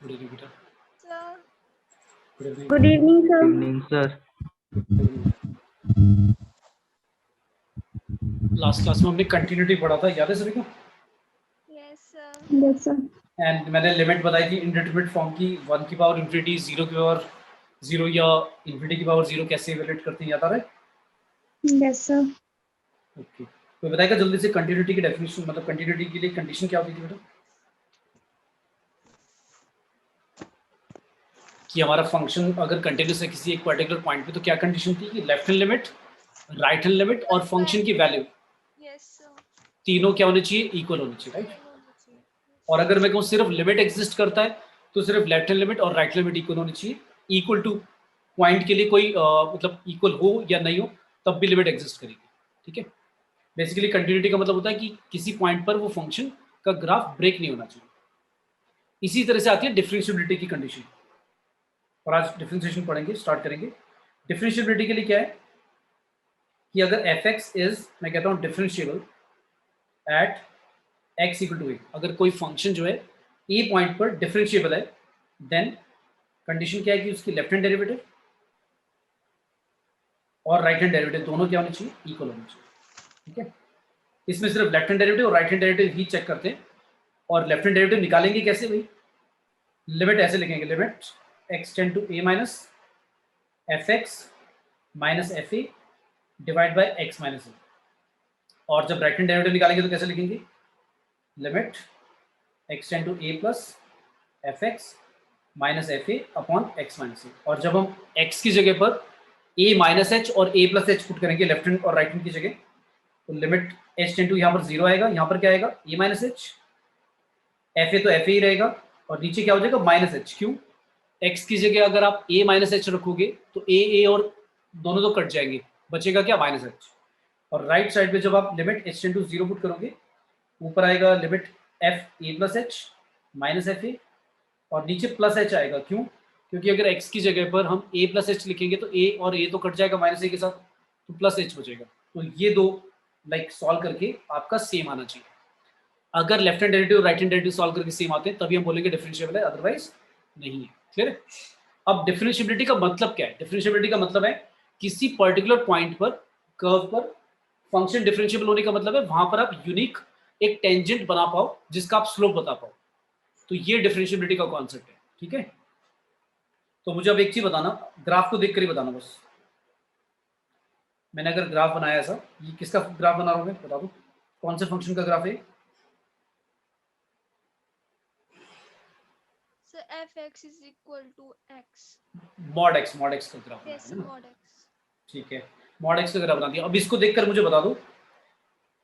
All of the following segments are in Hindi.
गुड इवनिंग बेटा। Sir, good evening. Good evening, sir. Evening, sir. Last class में हमने कंटिन्यूटी पढ़ा था, याद है सभी को? yes, sir. Yes, sir. And मैंने लिमिट बताई थी इंडिटरमिनेट फॉर्म की, 1 की पावर इंफिनिटी, 0 की पावर 0 या इंफिनिटी की पावर 0 कैसे इवैल्यूएट करते हैं, याद आ रहा है? Yes, sir. ओके, कोई बताएगा जल्दी से कंटिन्यूटी की डेफिनेशन, मतलब कंटिन्यूटी के लिए कंडीशन क्या होती थी बेटा? कि हमारा फंक्शन अगर कंटिन्यूस है किसी एक पर्टिकुलर पॉइंट पे, तो क्या कंडीशन थी कि left hand limit, right hand limit और फंक्शन की वैल्यू Yes, sir. तीनों क्या होनी चाहिए? इक्वल होनी चाहिए, राइट? Equal होना चाहिए. और अगर मैं कहूँ सिर्फ लिमिट एग्जिस्ट करता है तो सिर्फ लेफ्ट हैंड लिमिट और राइट लिमिट इक्वल होनी चाहिए। इक्वल टू पॉइंट के लिए कोई मतलब इक्वल हो या नहीं हो तब भी लिमिट एग्जिस्ट करेगी, ठीक है? बेसिकली कंटिन्यूटी का मतलब होता है कि किसी पॉइंट पर वो फंक्शन का ग्राफ ब्रेक नहीं होना चाहिए। इसी तरह से आती है डिफरेंशिएबिलिटी की कंडीशन, और आज डिफरेंशिएशन पढ़ेंगे, स्टार्ट करेंगे। डिफरेंशिएबिलिटी के लिए क्या है कि अगर एफ एक्स इज, मैं कहता हूँ differentiable at x equal to a, अगर कोई फंक्शन जो है ए पॉइंट पर डिफरेंशिएबल है, देन कंडीशन क्या है कि उसकी लेफ्ट हैंड डेरिवेटिव और राइट हैंड डेरिवेटिव दोनों क्या होने चाहिए? इक्वल होने चाहिए, ठीक है? इसमें सिर्फ लेफ्ट हैंड डेरिवेटिव और राइट हैंड डेरिवेटिव ही चेक करते हैं। और लेफ्ट हैंड डेरिवेटिव निकालेंगे कैसे भाई? लिमिट ऐसे लिखेंगे, limit x tend to a minus f x minus F a divide by x minus a. और जब राइट हैंड डेरिवेटिव निकालेंगे तो कैसे लिखेंगे? Limit x tend to a plus f x minus F a upon x minus a. और जब हम एक्स की जगह पर ए माइनस एच और ए प्लस एच पुट करेंगे लेफ्ट हैंड और राइट हैंड की जगह, तो लिमिट एच टेंड टू यहाँ पर 0 आएगा, यहाँ पर क्या आएगा? ए माइनस एच, एफ ए तो एफ ए ही रहेगा, और नीचे क्या हो जाएगा? Minus H. क्यों? एक्स की जगह अगर आप ए माइनस एच रखोगे तो ए और दोनों तो कट जाएंगे, बचेगा क्या? Minus H. और राइट साइड पे जब आप limit H tend to 0 put करोगे, ऊपर आएगा limit F A plus H minus F A, और नीचे प्लस एच आएगा। क्यों? क्योंकि अगर x की जगह पर हम a प्लस एच लिखेंगे तो a और a तो कट जाएगा माइनस ए के साथ, तो प्लस एच बचेगा। तो ये दो सॉल्व करके आपका सेम आना चाहिए। अगर left hand derivative right hand derivative solve करके सेम आते हैं तभी हम बोलेंगे डिफरेंशिएबल है, अदरवाइज नहीं है। क्लियर है? अब डिफरेंशिएबिलिटी का मतलब क्या है? डिफरेंशिएबिलिटी का मतलब है किसी पर्टिकुलर पॉइंट पर, कर्व पर फंक्शन डिफरेंशिएबल होने का मतलब है वहां पर आप यूनिक एक टेंजेंट बना पाओ जिसका आप स्लोप बता पाओ। तो ये डिफरेंशिएबिलिटी का कॉन्सेप्ट है, ठीक है? तो मुझे अब एक चीज बताना, ग्राफ को देखकर ही बताना बस। मैंने अगर ग्राफ बनाया ऐसा, ये किसका ग्राफ बना रहा हूं मैं? बता दो कौन से फंक्शन का ग्राफ है? So fx is equal to x. Mod x का ग्राफ Yes, बनाया है ना? mod x. ठीक है, मॉड एक्स का ग्राफ बना दिया। अब इसको देखकर मुझे बता दो,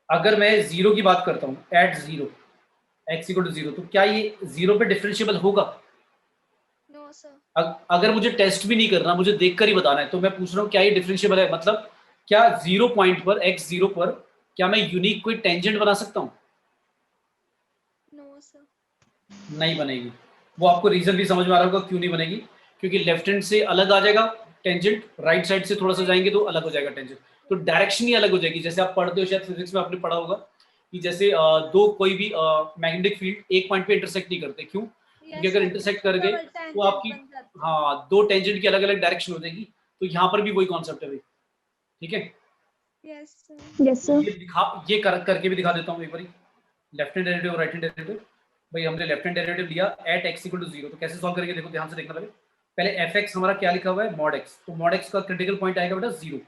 अगर मैं जीरो की बात करता हूँ, at zero X equal to 0, तो क्या ये 0 पे डिफरेंशिएबल होगा? No, sir. अगर मुझे टेस्ट भी नहीं करना, मुझे देखकर ही बताना है, तो मैं पूछ रहा हूँ क्या ये डिफरेंशिएबल है? मतलब क्या 0 पॉइंट पर, एक्स 0 पर क्या मैं यूनिक कोई टेंजेंट बना सकता हूँ? No, sir. नहीं बनेगी। वो आपको रीजन भी समझ में आ रहा होगा क्यों नहीं बनेगी, क्योंकि लेफ्ट हैंड से अलग आ जाएगा टेंजेंट, राइट साइड से थोड़ा सा जाएंगे तो अलग हो जाएगा टेंजेंट, तो डायरेक्शन ही अलग हो जाएगी। जैसे आप पढ़ते हो शायद फिजिक्स में आपने पढ़ा होगा कि जैसे दो कोई भी मैग्नेटिक फील्ड एक पॉइंट पे इंटरसेक्ट नहीं करते। क्यों? क्योंकि अगर इंटरसेक्ट कर गए तो आपकी दो टेंजेंट की अलग अलग डायरेक्शन हो जाएगी। तो यहाँ पर भी वही कॉन्सेप्ट है भाई, ठीक है? Yes, sir. Yes, sir. ये करके भी दिखा देता हूँ एक बार, लेफ्ट हैंड डेरिवेटिव और राइट हैंड डेरिवेटिव। भाई हमने लेफ्ट हैंड डेरिवेटिव लिया एट एक्स इक्वल टू 0, तो कैसे सॉल्व करेंगे? देखो ध्यान से देखना। पहले एफ एक्स हमारा क्या लिखा हुआ है? Mod x. तो मॉड एक्स का क्रिटिकल पॉइंट आएगा बेटा 0।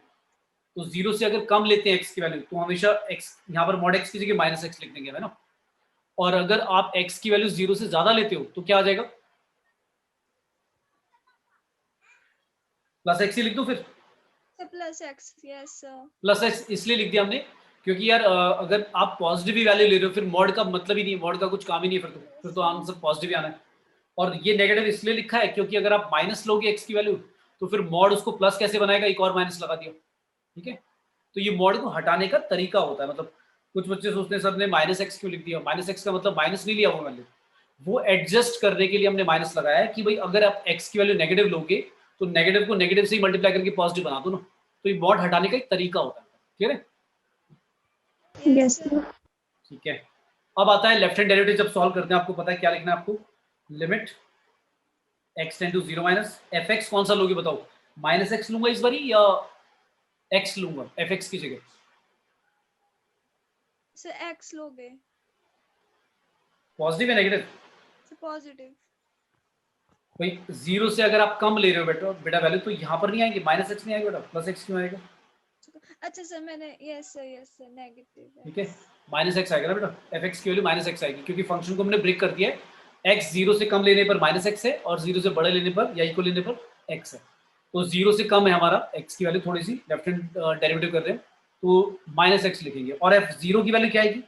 तो 0 से अगर कम लेते हैं एक्स की वैल्यू तो हमेशा एक्स यहाँ पर मॉड एक्स की जगह माइनस एक्स लिख देंगे, है ना? और अगर आप एक्स की वैल्यू 0 से ज्यादा लेते हो तो क्या आ जाएगा? प्लस एक्स ही लिख दो फिर। So plus x. Yes, sir. Plus x इसलिए लिख दिया हमने क्योंकि यार अगर आप पॉजिटिव ही वैल्यू ले रहे हो फिर मॉड का मतलब ही नहीं है, मॉड का कुछ काम ही नहीं है, फिर तो आंसर पॉजिटिव ही आना है। और ये नेगेटिव इसलिए लिखा है क्योंकि अगर आप माइनस लोगे एक्स की वैल्यू तो फिर मॉड उसको प्लस कैसे बनाएगा? एक और माइनस लगा दिया, ठीक है? तो ये मॉड को हटाने का तरीका होता है। मतलब कुछ बच्चे सोचते हैं सर ने माइनस एक्स क्यों लिख दिया? माइनस एक्स का मतलब माइनस नहीं लिया वो वैल्यू, वो एडजस्ट करने के लिए हमने माइनस लगाया है कि भाई अगर आप एक्स की वैल्यू नेगेटिव लोगे तो नेगेटिव को नेगेटिव से ही मल्टीप्लाई करके पॉजिटिव बना दो ना। तो ये मॉड हटाने का एक तरीका होता है, क्लियर है? Yes, sir. ठीक है, अब आता है लेफ्ट हैंड डेरिवेटिव। जब सॉल्व करते हैं आपको पता है क्या लिखना है आपको? Limit x tend to 0 minus fx कौन सा लोगे बताओ, माइनस x लूंगा इस बारी या x लूंगा fx की जगह? सर x लोगे? पॉजिटिव या नेगेटिव? Sir positive. भाई 0 से अगर आप कम ले रहे हो बेटा बेटा वैल्यू तो यहाँ पर नहीं आएंगे, माइनस x नहीं आएगा बेटा, प्लस x क्यों आएगा? अच्छा सर मैंने यस सर नेगेटिव। ठीक है, माइनस एक्स आएगा ना बेटा, fx की वैल्यू माइनस एक्स आएगी क्योंकि फंक्शन को हमने ब्रेक कर दिया है, x 0 से कम लेने पर माइनस एक्स है और 0 से बड़े लेने पर या इक्वल लेने पर x है। तो 0 से कम है हमारा x की वैल्यू, थोड़ी सी लेफ्ट हैंड डेरिवेटिव कर रहे हैं तो माइनस एक्स लिखेंगे, और f0 की वैल्यू क्या आएगी,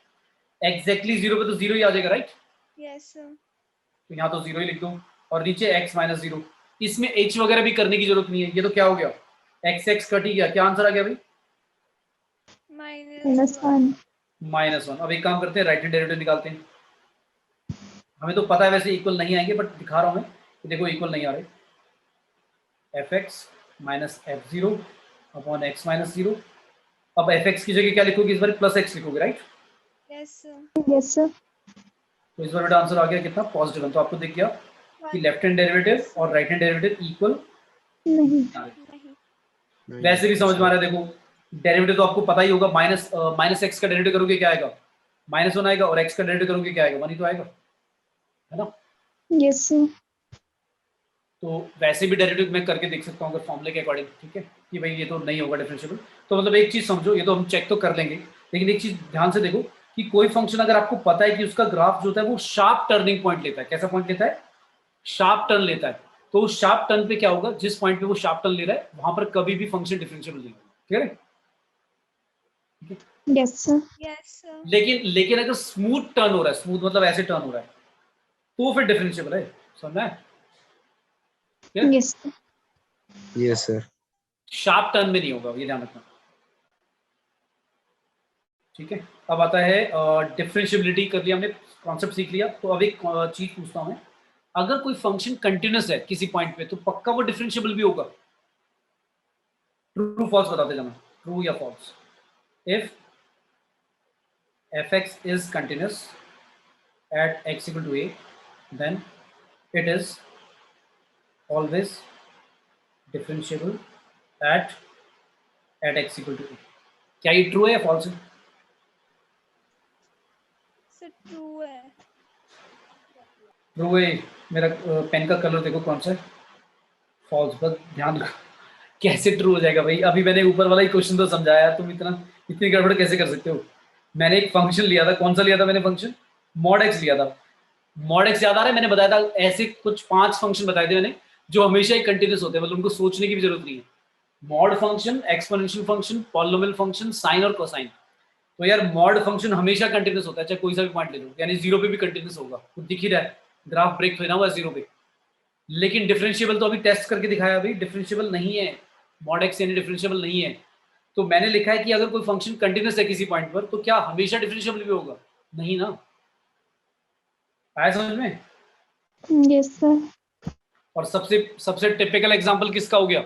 एग्जैक्टली 0 पे तो 0 ही आ जाएगा राइट, यस सर। तो यहाँ तो 0 ही लिख दो और नीचे x माइनस 0, इसमें h वगैरह भी करने की जरूरत नहीं है, ये तो क्या हो गया x कट ही गया, क्या आंसर आ गया भाई, -1. -1। अब एक काम करते हैं, राइट हैंड डेरिवेटिव निकालते हैं, हमें तो पता है वैसे इक्वल नहीं आएंगे बट दिखा रहा हूं मैं कि देखो इक्वल नहीं आ रहे, fx minus f0 upon x minus 0, अब fx की जगह क्या लिखोगे इस बार, प्लस x लिखोगे right, yes sir. Yes, sir. तो इस बार बेटा आंसर आ गया कितना, पॉजिटिव। तो आपको दिख गया कि लेफ्ट हैंड डेरिवेटिव और राइट हैंड डेरिवेटिव इक्वल नहीं. नहीं। वैसे भी समझ में आ रहा है, देखो डेरिवेटिव तो आपको पता ही होगा, माइनस एक्स का डेरिवेटिव करोगे क्या आएगा, -1 आएगा, और x का डेरिवेटिव करोगे क्या आएगा, 1 ही तो आएगा, है ना। Yes, sir. तो वैसे भी डेरिवेटिव मैं करके देख सकता हूँ अगर फॉर्मूले के अकॉर्डिंग, ठीक है, कि भाई ये तो नहीं होगा डिफरेंशिएबल। तो मतलब एक चीज समझो, ये तो हम चेक तो कर लेंगे, लेकिन एक चीज ध्यान से देखो कि कोई फंक्शन अगर आपको पता है कि उसका ग्राफ जो होता है वो शार्प टर्निंग पॉइंट लेता है, कैसा पॉइंट लेता है, शार्प टर्न लेता है, तो उस शार्प टर्न पे क्या होगा, जिस पॉइंट पे वो शार्प टर्न ले रहा है वहां पर कभी भी फंक्शन डिफरेंशिएबल नहीं होगा, ठीक है। Yes, sir. Yes sir. लेकिन अगर स्मूथ टर्न हो रहा है, स्मूथ मतलब ऐसे टर्न हो रहा है, तो फिर डिफरेंशिएबल है, समझना है। Yes, sir. Yes, sir. Sharp turn में नहीं होगा, ये ध्यान रखना, ठीक है। अब आता है डिफरेंशिएबिलिटी, कर लिया हमने, कॉन्सेप्ट सीख लिया। तो अब एक चीज पूछता हूं मैं, अगर कोई फंक्शन कंटिन्यूअस है किसी पॉइंट पे तो पक्का वो डिफरेंशिएबल भी होगा, ट्रू फॉल्स बताते जाना, ट्रू या false. If fx is continuous at x equal to a, then it is always differentiable at x equal to a। क्या ये ट्रू है या फॉल्स है? सर ट्रू है। ट्रू है। मेरा पेन का कलर देखो कौन सा है, फॉल्स, बस ध्यान रखो कैसे ट्रू हो जाएगा भाई, अभी मैंने ऊपर वाला ही क्वेश्चन तो समझाया, तुम इतनी गड़बड़ कैसे कर सकते हो। मैंने एक फंक्शन लिया था, कौन सा लिया था मैंने फंक्शन, मॉड एक्स लिया था, मॉड एक्स याद आ रहा है, मैंने बताया था ऐसे कुछ 5 फंक्शन बताए थे मैंने जो हमेशा ही कंटिन्यूस होते हैं, मतलब उनको सोचने की भी जरूरत नहीं है, mod function, exponential function, polynomial function, sine और कोसाइन। तो यार मॉड फंक्शन हमेशा कंटिन्यूस होता है, चाहे कोई सा भी पॉइंट ले लो, यानी 0 पे भी कंटिन्यूस होगा, तो दिख ही रहा है ग्राफ ब्रेक होना हुआ 0 पे। लेकिन डिफरेंशिएबल तो अभी टेस्ट करके दिखाया भाई, डिफरेंशिएबल नहीं है, मॉड एक्स यानी डिफरेंशिएबल नहीं है। तो मैंने लिखा है कि अगर कोई फंक्शन कंटिन्यूस है किसी पॉइंट पर तो क्या हमेशा डिफरेंशिएबल भी होगा, नहीं ना, आया समझ में। Yes, sir. और सबसे सबसे टिपिकल एग्जांपल किसका हो गया,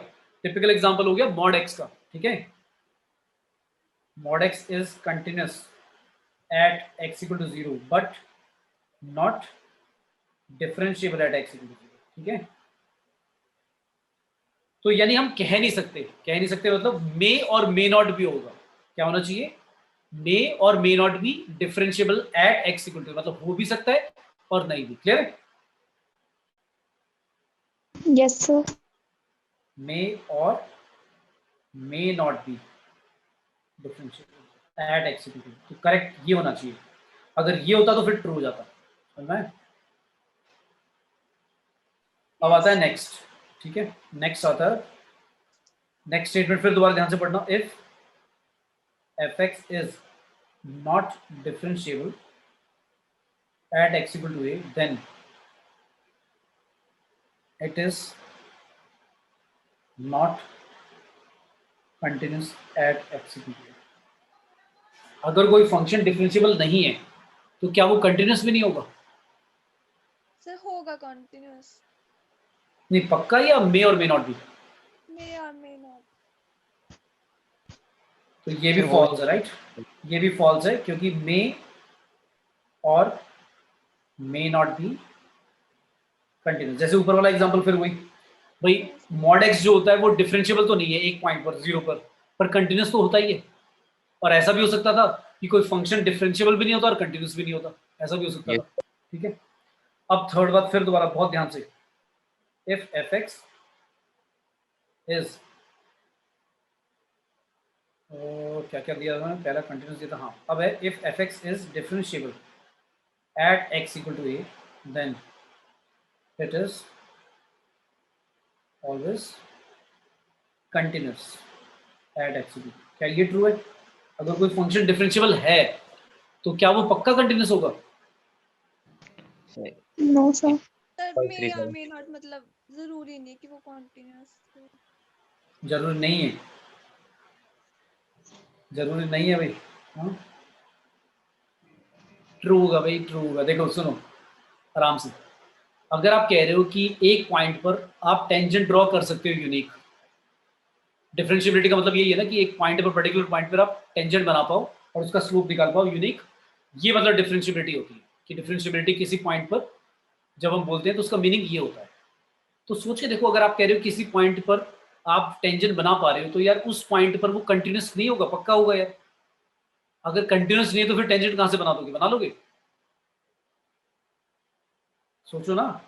टिपिकल एग्जांपल हो गया मॉड एक्स का, ठीक है। Mod X is continuous at x equal to 0 but not differentiable at x equal to 0, ठीक है। तो यानी हम कह नहीं सकते मतलब मे और मे नॉट भी होगा, क्या होना चाहिए, may or may not be differentiable at x equal to, मतलब हो भी सकता है और नहीं भी, क्लियर है। Yes, sir. May or may not be differentiable at x equal to, तो करेक्ट ये होना चाहिए, अगर ये होता तो फिर ट्रू हो जाता, समझ में। अब आता है नेक्स्ट, ठीक है, नेक्स्ट आता है नेक्स्ट स्टेटमेंट, फिर दोबारा ध्यान से पढ़ना, if fx is not differentiable at x equal to a, then it is not continuous at x equal to a। अगर कोई फंक्शन डिफरेंशिएबल नहीं है तो क्या वो कंटिन्यूस भी नहीं होगा? सर होगा कंटिन्यूअस। नहीं पक्का, या मे और मे नॉट भी? मे और मे नॉट। तो ये भी फॉल्स है राइट, ये भी फॉल्स है क्योंकि मे और मे नॉट भी कंटिन्यूस। जैसे ऊपर वाला एग्जांपल फिर वही भाई, मॉड एक्स जो होता है वो डिफरेंशिएबल तो नहीं है एक पॉइंट पर, 0 पर कंटिन्यूस तो होता ही है। और ऐसा भी हो सकता था कि कोई फंक्शन डिफरेंशिएबल भी नहीं होता और कंटिन्यूस भी नहीं होता, ऐसा भी हो सकता था। ठीक है, अब थर्ड बात फिर दोबारा बहुत ध्यान से, इफ एफ एक्स इज, क्या क्या दिया था पहला, कंटिन्यूस दिया था, हाँ अब है if f x is differentiable at x equal to a then it is always continuous at x. क्या ये ट्रू है? अगर कोई फंक्शन डिफरेंशिएबल है तो क्या वो पक्का कंटिन्यूस होगा? No sir. सर मे या मे नॉट, मतलब जरूरी नहीं कि वो कॉन्टिन्यूस हो। जरूरी नहीं है, जरूरी नहीं है भाई। हाँ ट्रू होगा भाई, ट्रू होगा। देखो सुनो आराम से, अगर आप कह रहे हो कि एक पॉइंट पर आप टेंजेंट ड्रॉ कर सकते हो यूनिक, डिफरेंशिएबिलिटी का मतलब यही है ना कि एक पॉइंट पर, पर्टिकुलर पॉइंट पर आप टेंजेंट बना पाओ और उसका स्लोप निकाल पाओ यूनिक, ये मतलब डिफरेंशिएबिलिटी होती है। कि डिफरेंशिएबिलिटी किसी पॉइंट पर जब हम बोलते हैं तो उसका मीनिंग ये होता है। तो सोच के देखो, अगर आप कह रहे हो किसी पॉइंट पर आप टेंजेंट बना पा रहे हो तो यार उस पॉइंट पर वो कंटिन्यूस नहीं होगा, पक्का होगा यार। अगर कंटिन्यूस नहीं है तो फिर टेंजेंट कहां से बना दोगे? बना लोगे? सोचो ना,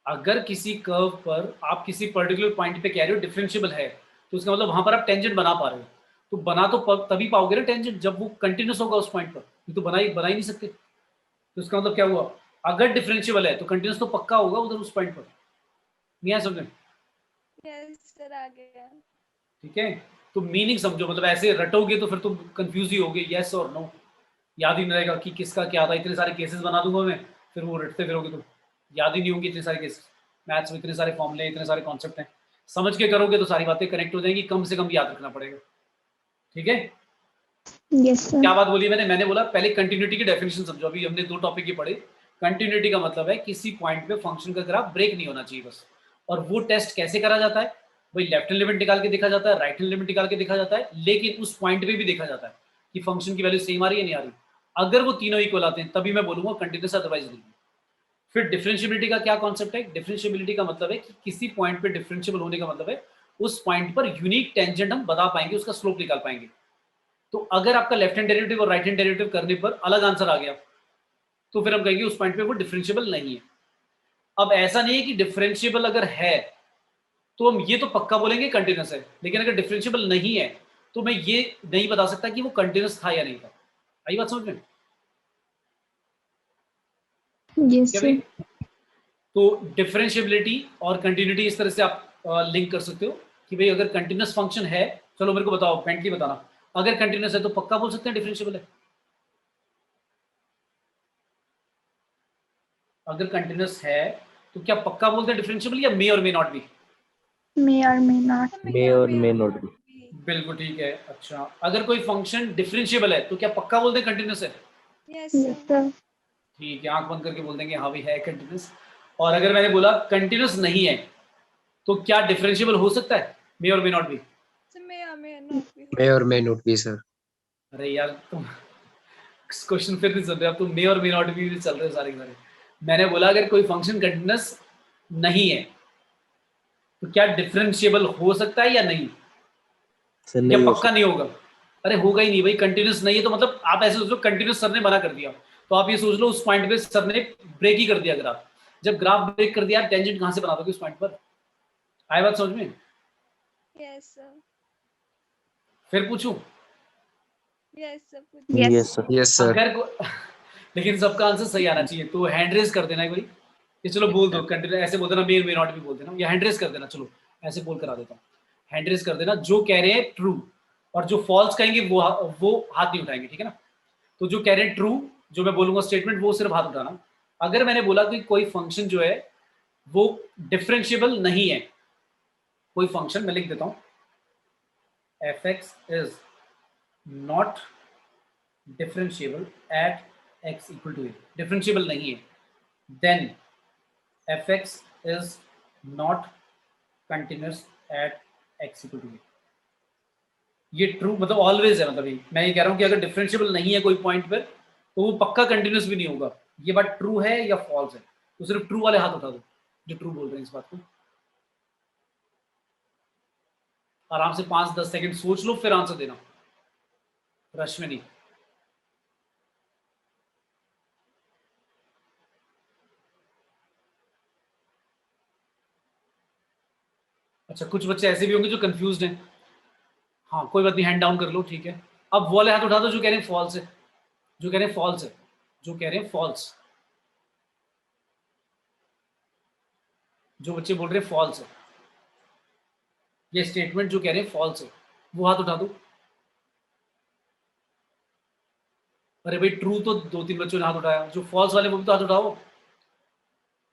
अगर किसी कर्व पर आप किसी पर्टिकुलर पॉइंट पे कह रहे हो डिफरेंशिएबल है तो उसका मतलब वहां पर आप टेंजेंट बना पा रहे हो। तो बना तो तभी पाओगे ना टेंजेंट जब वो कंटिन्यूस होगा उस पॉइंट पर, ये तो बना ही नहीं सकते। तो उसका मतलब क्या हुआ, अगर डिफरेंशिएबल है तो कंटिन्यूस तो पक्का होगा उधर उस पॉइंट पर। नहीं है समझ में? यस सर, आ गया। ठीक है, तो मीनिंग समझो, मतलब ऐसे रटोगे तो फिर तुम कंफ्यूज ही होगे, यस और नो याद ही नहीं रहेगा कि किसका क्या था। इतने सारे केसेस बना दूंगा मैं, फिर वो रटते फिरोगे तुम, याद ही नहीं होंगे इतने सारे केसेस। मैथ्स में इतने सारे फॉर्मूले, इतने सारे कॉन्सेप्ट हैं, समझ के करोगे तो सारी बातें कनेक्ट हो जाएंगी, कम से कम याद रखना पड़ेगा। ठीक है, यस सर। क्या बात बोली मैंने बोला पहले कंटिन्यूटी की डेफिनेशन समझो। अभी हमने 2 टॉपिक ही पढ़े। कंटिन्यूटी का मतलब है किसी पॉइंट पे फंक्शन का ग्राफ ब्रेक नहीं होना चाहिए बस। और वो टेस्ट कैसे करा जाता है भाई? लेफ्ट हैंड लिमिट निकाल के देखा जाता है, राइट हैंड लिमिट निकाल के देखा जाता है, लेकिन उस पॉइंट पे भी देखा जाता है कि फंक्शन की वैल्यू सेम आ रही है नहीं आ रही। अगर वो तीनों इक्वल आते हैं तभी मैं बोलूंगा कंटिन्यूस, अदरवाइज नहीं। फिर डिफरेंशिएबिलिटी का क्या कॉन्सेप्ट है? डिफरेंशिएबिलिटी का मतलब है कि किसी पॉइंट पे डिफरेंशिएबल होने का मतलब है उस पॉइंट पर यूनिक टेंजेंट हम बता पाएंगे, उसका स्लोप निकाल पाएंगे। तो अगर आपका लेफ्ट हैंड डेरिवेटिव और राइट हैंड डेरिवेटिव करने पर अलग आंसर आ गया तो फिर हम कहेंगे उस पॉइंट पे वो डिफरेंशिएबल नहीं है। अब ऐसा नहीं है कि डिफरेंशिएबल अगर है तो हम ये तो पक्का बोलेंगे कंटिन्यूस है, लेकिन अगर डिफरेंशिएबल नहीं है तो मैं ये नहीं बता सकता कि वो कंटिन्यूस था या नहीं था। आई बात समझ में? यस क्या सर। भाई? तो डिफरेंशिएबिलिटी और कंटिन्यूटी इस तरह से आप लिंक कर सकते हो कि भाई अगर कंटिन्यूस फंक्शन है, चलो मेरे को बताओ, पेंटली बताना, अगर कंटिन्यूस है तो पक्का बोल सकते हैं डिफरेंशिएबल है? अगर कंटिन्यूस है तो क्या पक्का बोलते हैं डिफरेंशिएबल, या मे और मे नॉट भी? मे or may not. May or may not भी। बिल्कुल ठीक है। अच्छा, अगर कोई फंक्शन डिफरेंशिएबल है तो क्या पक्का बोलते हैं कंटिन्यूस है? Yes yes sir. ठीक है, आंख बंद करके बोल देंगे हाँ भाई है कंटिन्यूस। और अगर मैंने बोला कंटिन्यूस नहीं है तो क्या डिफरेंशिएबल हो सकता है? मे और मे नॉट भी? सर मे या मे नॉट भी हो। मे और मे नॉट भी सर। अरे यार तुम क्वेश्चन फिर नहीं सुन रहे, अब तुम मे और मे नॉट भी चल रहे हो सारे के सारे। मैंने बोला अगर कोई फंक्शन कंटिन्यूस नहीं है तो क्या डिफरेंशिएबल हो सकता है या नहीं, सर या नहीं हो पक्का नहीं होगा? अरे होगा ही नहीं भाई, कंटिन्यूस नहीं है तो मतलब आप ऐसे सोच लो कंटिन्यूस सर ने मना कर दिया, तो आप ये सोच लो उस पॉइंट पे सर ने ब्रेक ही कर दिया ग्राफ। जब ग्राफ ब्रेक कर दिया टेंजेंट कहां से बना दोगे उस पॉइंट पर? आए बात समझ में? Yes sir. फिर पूछूं? Yes sir, yes yes sir. Yes sir. अगर लेकिन सबका आंसर सही आना चाहिए, तो हैंड रेज कर देना एक बारी कि चलो बोल दो कंटिन्यू, ऐसे बोल देना मे मे नॉट भी बोल देना, या हैंड रेज कर देना, चलो ऐसे बोल करा देता हूँ। हैंड रेज कर देना जो कह रहे हैं ट्रू, और जो फॉल्स कहेंगे वो हाथ नहीं उठाएंगे, ठीक है ना? तो जो कह रहे हैं ट्रू, जो मैं बोलूंगा स्टेटमेंट, वो सिर्फ हाथ उठाना। अगर मैंने बोला कि कोई फंक्शन जो है वो डिफरेंशिएबल नहीं है, कोई फंक्शन मैं लिख देता हूं, f x is not differentiable at x equal to a, differentiable नहीं है, then f x is not continuous at x equal to a. ये ट्रू मतलब ऑलवेज है, मतलब मैं ये कह रहा हूं कि अगर डिफरेंशिएबल नहीं है कोई पॉइंट पर तो वो पक्का कंटिन्यूस भी नहीं होगा। ये बात ट्रू है या फॉल्स है? तो सिर्फ ट्रू वाले हाथ उठा दो जो ट्रू बोल रहे हैं इस बात को। आराम से 5-10 सेकंड सोच लो फिर आंसर देना, रश में नहीं। अच्छा, कुछ बच्चे ऐसे भी होंगे जो कंफ्यूज्ड हैं। हाँ कोई बात नहीं, हैंड डाउन कर लो, ठीक है। अब वो वाले हाथ उठा दो जो कह रहे हैं फॉल्स है, जो कह रहे हैं फॉल्स है, जो कह रहे हैं फॉल्स, जो बच्चे बोल रहे हैं फॉल्स है, ये स्टेटमेंट जो कह रहे हैं फॉल्स है, वो हाथ उठा दो। अरे भाई ट्रू तो 2-3 बच्चों ने हाथ उठाया, जो फॉल्स वाले वो भी तो हाथ उठाओ।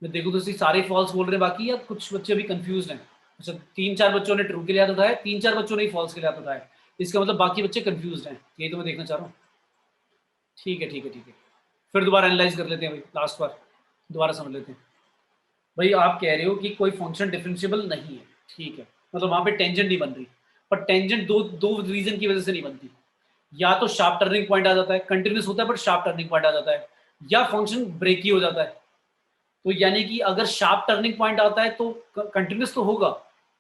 मैं देखूँ तो सारे फॉल्स बोल रहे हैं बाकी, या कुछ बच्चे अभी कंफ्यूज हैं। अच्छा 3-4 बच्चों ने ट्रू के लिए हाथ उठाया, 3-4 बच्चों ने फॉल्स के लिए हाथ उठाया, इसका मतलब बाकी बच्चे कंफ्यूज हैं, यही तो मैं देखना चाह रहा हूँ। ठीक है ठीक है ठीक है, फिर दोबारा एनालाइज कर लेते हैं भाई, लास्ट बार दोबारा समझ लेते हैं। भाई आप कह रहे हो कि कोई फंक्शन डिफरेंशिएबल नहीं है, ठीक है, मतलब वहां पे टेंजेंट नहीं बन रही, पर टेंजेंट दो रीजन की वजह से नहीं बनती। या तो शार्प टर्निंग पॉइंट आ जाता है, कंटिन्यूस होता है बट शार्प टर्निंग पॉइंट आ जाता है, या फंक्शन ब्रेक ही हो जाता है। तो यानी कि अगर शार्प टर्निंग पॉइंट आता है तो कंटिन्यूस तो होगा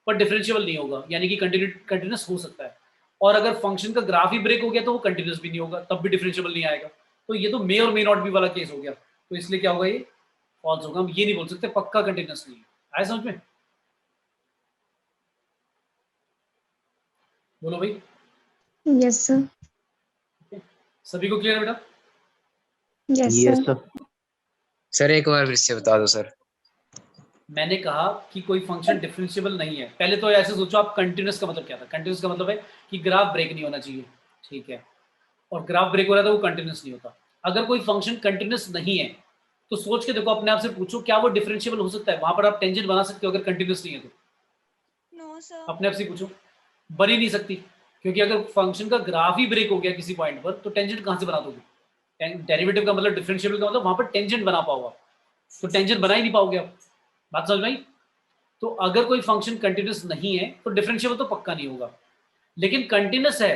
पर डिफरेंशिएबल नहीं होगा, यानी कि कंटिन्यूस हो सकता है। और अगर फंक्शन का ग्राफ ही ब्रेक हो गया तो वो कंटिन्यूस भी नहीं होगा, तब भी डिफरेंशिएबल नहीं आएगा। तो ये तो मे और मे नॉट बी वाला केस हो गया, तो इसलिए क्या होगा, ये फॉल्स होगा। हम ये नहीं बोल सकते पक्का कंटिन्यूस नहीं है। आया समझ में? बोलो भाई। Yes, sir. सभी को क्लियर है बेटा? Yes, yes sir. Sir. Sir एक बार फिर से बता दो सर। मैंने कहा कि कोई फंक्शन डिफरेंशिएबल नहीं है। पहले तो ऐसे सोचो आप, कंटिन्यूस का मतलब क्या था? कंटिन्यूस का मतलब है कि ग्राफ ब्रेक नहीं होना चाहिए, ठीक है, और ग्राफ ब्रेक हो रहा था वो कंटिन्यूस नहीं होता। अगर कोई फंक्शन कंटिन्यूस नहीं है तो सोच के देखो, अपने आप से पूछो क्या वो डिफरेंशिएबल हो सकता है? वहां पर आप टेंजेंट बना सकते हो अगर कंटिन्यूस नहीं है तो? No sir. अपने आप से पूछो, बन ही नहीं सकती, क्योंकि अगर फंक्शन का ग्राफ ही ब्रेक हो गया किसी पॉइंट पर तो टेंजेंट कहां से बना दोगे? डेरिवेटिव का मतलब, डिफरेंशिएबल का मतलब वहां पर टेंजेंट बना पाओगे, तो टेंजेंट बना ही नहीं पाओगे आप। बात समझ में आई? तो अगर कोई फंक्शन कंटिन्यूस नहीं है तो डिफरेंशिएबल तो पक्का नहीं होगा, लेकिन कंटिन्यूस है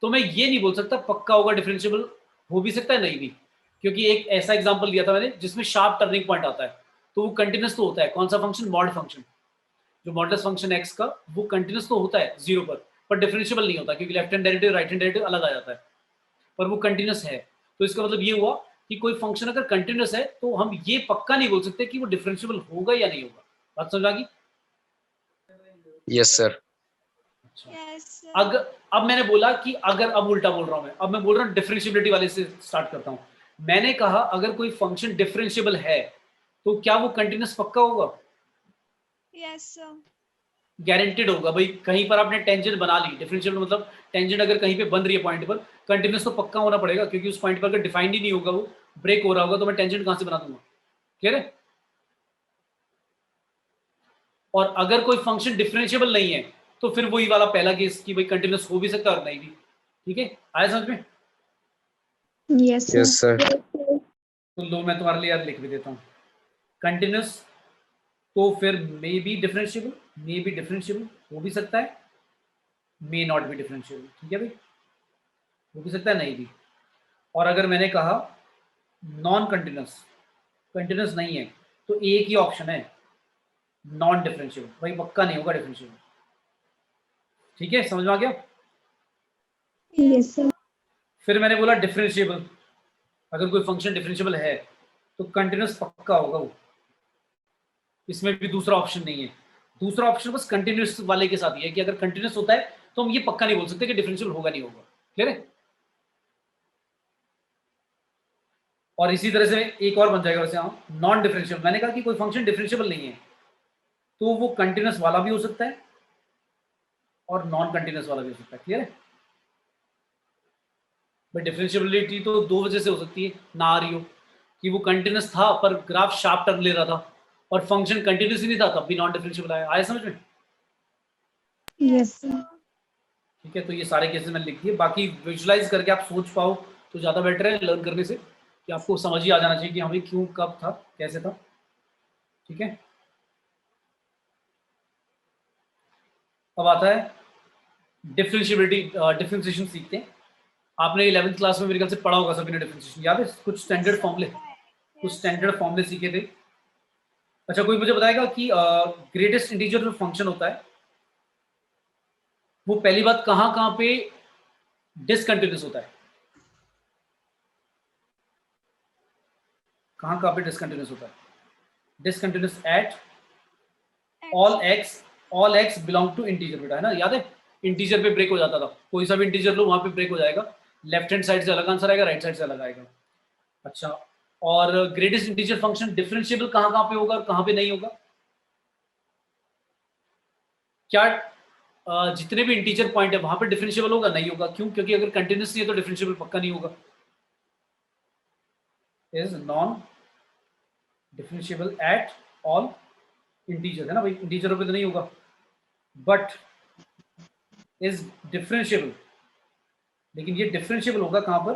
तो मैं ये नहीं बोल सकता पक्का होगा डिफरेंशिएबल, हो भी सकता है नहीं भी। क्योंकि एक ऐसा एग्जांपल दिया था मैंने जिसमें शार्प टर्निंग पॉइंट आता है, तो वो कंटिन्यूस तो होता है। कौन सा फंक्शन? मॉड फंक्शन, जो मॉडुलस फंक्शन एक्स का, वो कंटिन्यूस तो होता है 0 पर डिफरेंशिएबल नहीं होता, क्योंकि left hand derivative right hand derivative अलग आ जाता है, पर वो कंटिन्यूस है। तो इसका मतलब ये हुआ कि कोई फंक्शन अगर कंटिन्यूस है तो हम ये पक्का नहीं बोल सकते कि वो डिफरेंशिएबल होगा या नहीं होगा। बात समझ आ गई? Yes sir. Yes sir. अगर अब मैंने बोला कि अगर, अब उल्टा बोल रहा हूं मैं, अब मैं बोल रहा हूं डिफरेंशिएबिलिटी वाले से स्टार्ट करता हूं। मैंने कहा अगर कोई फंक्शन डिफरेंशिएबल है तो क्या वो कंटिन्यूस पक्का होगा? Yes sir. गारंटेड होगा भाई। कहीं पर आपने टेंजेंट बना ली, डिफरेंशिएबल मतलब टेंजेंट अगर कहीं पे बन रही है पॉइंट पर, कंटिन्यूस तो पक्का होना पड़ेगा, क्योंकि उस पॉइंट पर अगर डिफाइंड ही नहीं होगा, वो ब्रेक हो रहा होगा, तो मैं टेंजेंट कहां से बना दूंगा? क्लियर है? और अगर कोई फंक्शन डिफरेंशिएबल नहीं है तो फिर वही वाला पहला केस कि भाई कंटिन्यूस हो भी सकता है और नहीं भी। ठीक है, आया समझ में? Yes, sir. Yes sir. तो लो मैं तुम्हारे लिए यार लिख भी देता हूँ, कंटिन्यूस तो फिर may be differentiable, may be differentiable हो भी सकता है, मे नॉट बी डिफरेंशिएबल। ठीक है भाई, हो भी सकता है नहीं भी। और अगर मैंने कहा नॉन कंटिन्यूस, कंटिन्यूस नहीं है, तो एक ही ऑप्शन है, नॉन डिफरेंशिएबल, भाई पक्का नहीं होगा डिफरेंशिएबल। ठीक है, समझ में आ गया? Yes, sir. फिर मैंने बोला डिफरेंशिएबल, अगर कोई फंक्शन डिफरेंशिएबल है तो कंटिन्यूस पक्का होगा वो, इसमें भी दूसरा ऑप्शन नहीं है। दूसरा ऑप्शन बस कंटिन्यूस वाले के साथ ही है कि अगर कंटिन्यूस होता है तो हम ये पक्का नहीं बोल सकते कि डिफरेंशिएबल होगा नहीं होगा। क्लियर है? और इसी तरह से एक और बन जाएगा वैसे, हाँ, नॉन डिफरेंशिएबल। मैंने कहा कि कोई फंक्शन डिफरेंशिएबल नहीं है तो वो कंटिन्यूस वाला भी हो सकता है और नॉन कंटिन्यूस वाला भी हो सकता है। क्लियर है? बट डिफरेंशिएबिलिटी तो दो वजह से हो सकती है, ना आ रही हो कि वो कंटिन्यूस था पर ग्राफ शार्प टर्न ले रहा था, और फंक्शन कंटिन्यूस ही नहीं था तब भी नॉन डिफरेंशिएबल आया। आया समझ में? Yes, sir. ठीक है, तो ये सारे केसेस मैंने लिख दिए। बाकी विजुलाइज करके आप सोच पाओ तो ज़्यादा बेटर है लर्न करने से, कि आपको समझ ही आ जाना चाहिए कि हमें क्यों, कब था, कैसे था। ठीक है, अब आता है डिफरेंशिएबिलिटी, डिफरेंशिएशन सीखते हैं। आपने 11th क्लास में मेरे ख्याल से पढ़ा होगा सभी ने डिफरेंशिएशन, याद है? कुछ स्टैंडर्ड फॉर्मूले, कुछ स्टैंडर्ड फॉर्मूले सीखे थे अच्छा, कोई मुझे बताएगा कि ग्रेटेस्ट इंटीजर जो फंक्शन होता है वो पहली बात कहाँ कहाँ पे डिसकंटिन्यूस होता है? कहाँ कहाँ पे डिसकंटिन्यूस होता है? Discontinuous at all x belong to integer, बेटा है ना, याद है? इंटीजर पे ब्रेक हो जाता था, कोई सा भी इंटीजर लो वहां पे ब्रेक हो जाएगा, लेफ्ट हैंड साइड से अलग आंसर आएगा, राइट साइड से अलग आएगा। अच्छा, और ग्रेटेस्ट इंटीजर फंक्शन डिफरेंशिएबल कहाँ कहाँ पे होगा और कहाँ पे नहीं होगा? क्या जितने भी इंटीजर पॉइंट है वहां पे डिफरेंशिएबल होगा? नहीं होगा। क्यों? क्योंकि अगर कंटिन्यूस नहीं है तो डिफरेंशिएबल पक्का नहीं होगा। Is non differentiable at all integer, है ना भाई, इंटीजरों पे तो नहीं होगा। बट इज डिफरेंशिएबल, लेकिन ये डिफरेंशिएबल होगा कहां पर?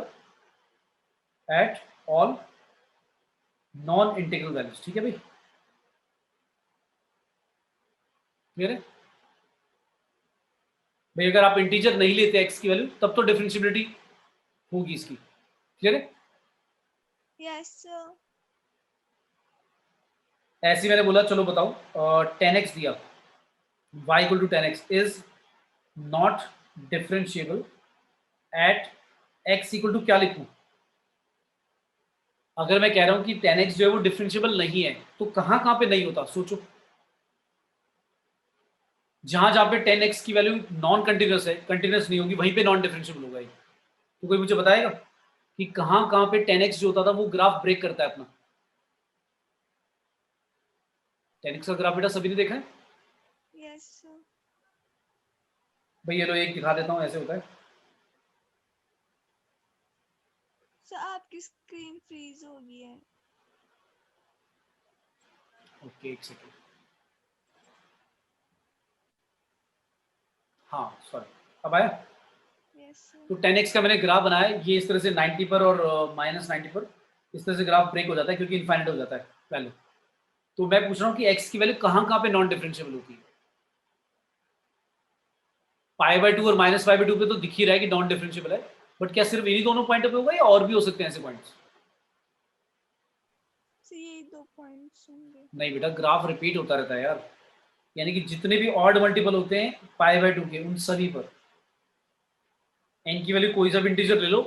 At all non integral values. ठीक है भाई, क्लियर है भाई? अगर आप इंटीजर नहीं लेते एक्स की वैल्यू तब तो डिफरेंशिएबिलिटी होगी इसकी, क्लियर है? Yes sir. ऐसे ही मैंने बोला, चलो बताओ, 10x दिया, y equal to 10x is not differentiable at x equal to क्या लिखूं? अगर मैं कह रहा हूं कि 10x जो है वो डिफरेंशिएबल नहीं है तो कहां कहां पे नहीं होता? सोचो, जहां जहां पे 10x की वैल्यू नॉन कंटिन्यूस है, कंटिन्यूस नहीं होगी, वहीं पे नॉन डिफरेंशिएबल होगा ये। तो कोई मुझे बताएगा कि कहां कहां पे 10x जो होता था वो ग्राफ ब्रेक करता है अपना? 10x का ग्राफ बेटा सभी ने देखा है यस सर। भाई? ये लो एक दिखा देता हूं, ऐसे होता है। सर आपकी स्क्रीन फ्रीज हो गई है। ओके, एक सेकेंड। हाँ सॉरी, अब आया? Yes sir. तो 10x का मैंने ग्राफ बनाया है, ये इस तरह से 90 पर और -90 पर इस तरह से ग्राफ ब्रेक हो जाता है क्योंकि इनफाइनाइट हो जाता है वैल्यू। तो मैं पूछ रहा हूँ कि x की वैल्यू कहाँ कहाँ पे नॉन डिफरेंशिएबल होती है? π/2 और -π/2 पे तो दिख ही रहा है कि नॉन डिफरेंशिएबल है, बट क्या सिर्फ इन्हीं दोनों पॉइंट पे होगा या और भी हो सकते हैं ऐसे पॉइंट्स? सर यही 2 पॉइंट्स होंगे। नहीं बेटा, ग्राफ रिपीट होता रहता है यार, यानी कि जितने भी ऑड मल्टीपल होते हैं π/2 के, उन सभी पर n की वैल्यू कोई सा भी इंटीजर ले लो,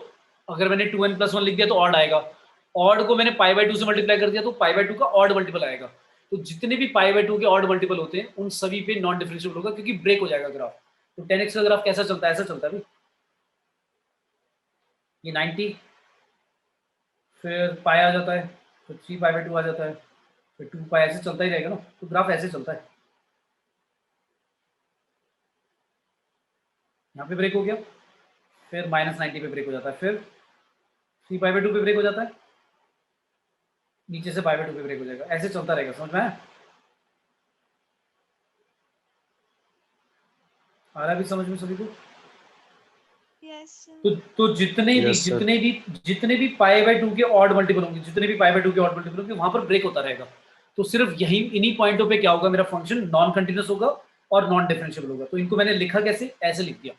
अगर मैंने 2n+1 लिख दिया तो ऑड आएगा, ऑड को मैंने π/2 से मल्टीप्लाई कर दिया तो π/2 का ऑड मल्टीपल आएगा। तो जितने भी π/2 के ऑड मल्टीपल होते हैं उन सभी पे नॉन डिफरेंशिएबल होगा क्योंकि ब्रेक हो जाएगा ग्राफ। तो 10x का ग्राफ कैसा चलता है? ऐसा चलता है भाई, ये 90, फिर पाई आ जाता है, फिर 3π/2 आ जाता है, फिर 2π, ऐसे चलता ही रहेगा ना। तो ग्राफ ऐसे चलता है। यहाँ पे ब्रेक हो गया, फिर -90 पे ब्रेक हो जाता है, फिर 3π/2 पे ब्रेक हो जाता है, नीचे से π/2 पे ब्रेक हो जाएगा, ऐसे चलता रहेगा। समझ में आया? आ रहा है भी समझ में सभी को? Yes sir. तो जितने भी Yes, sir. जितने भी π/2 के ऑड मल्टीपल होंगे, जितने भी π/2 के ऑड मल्टीपल होंगे वहां पर ब्रेक होता रहेगा। तो सिर्फ यही इन्हीं पॉइंटों पे क्या होगा? मेरा फंक्शन नॉन कंटिन्यूस होगा और नॉन डिफरेंशिएबल होगा। तो इनको मैंने लिखा कैसे? ऐसे लिख दिया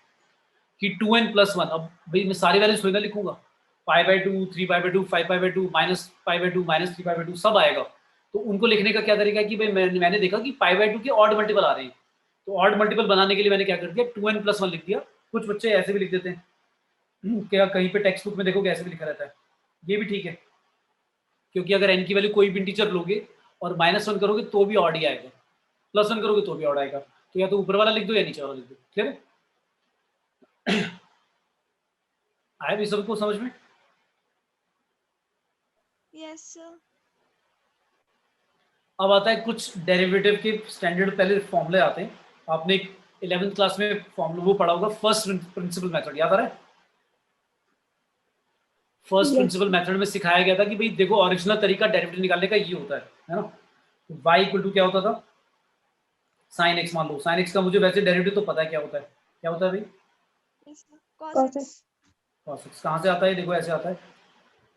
कि 2n+1। अब भाई मैं सारी वैल्यूज थोड़ी ना लिखूंगा, π/2, 3π/2, 5π/2, -π/2, -3π/2 सब आएगा। तो उनको लिखने का क्या तरीका है कि भाई मैंने देखा कि π/2 के ऑड मल्टीपल आ रहे हैं, तो ऑड मल्टीपल बनाने के लिए मैंने क्या कर दिया? 2n+1 लिख दिया। कुछ बच्चे ऐसे भी लिख देते हैं, क्या कहीं पे टेक्स्ट बुक में देखोगे ऐसे भी लिखा रहता है, ये भी ठीक है, क्योंकि अगर n की वैल्यू कोई भी इंटीजर लोगे और -1 करोगे तो भी ऑड ही आएगा, +1 करोगे तो भी ऑड आएगा। तो या तो ऊपर वाला लिख दो या नीचे वाला लिख दो। क्लियर है? आया भी सबको समझ में? Yes sir. अब आता है कुछ डेरिवेटिव के स्टैंडर्ड पहले फॉर्मूले आते हैं। आपने 11th क्लास में फॉर्मूला वो पढ़ा होगा, फर्स्ट प्रिंसिपल मेथड, याद आ रहा है? फर्स्ट Yes, प्रिंसिपल मेथड में सिखाया गया था कि भाई देखो, ओरिजिनल तरीका डेरिवेटिव निकालने का ये होता है ना? तो y इक्वल टू क्या होता था? साइन एक्स मान लो। साइन एक्स का मुझे वैसे डेरिवेटिव तो पता है क्या होता है। क्या होता है भाई? Yes sir. cos cos x। x. cos x। कहाँ से आता है? देखो ऐसे आता है,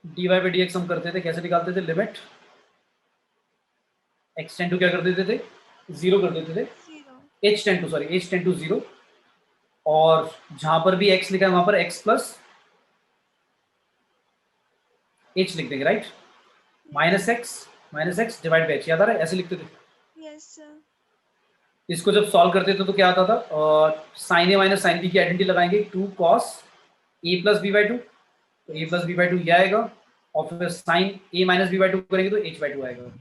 dy by dx हम करते थे, कैसे निकालते थे? लिमिट x टेंड टू क्या कर देते थे? 0 कर देते थे, 0। h टेंड टू 0, और जहां पर भी x लिखा है वहां पर x प्लस h लिख देंगे, right? -x minus x divide by h, याद आ रहा है? ऐसे लिखते थे। Yes sir. इसको जब सॉल्व करते थे तो क्या आता था, sine a minus sine b की आइडेंटिटी लगाएंगे, 2 cos a plus b by two, तो a plus b by two ये आएगा, और फिर sine a minus b by two करेंगे तो एच बाई टू आएगा।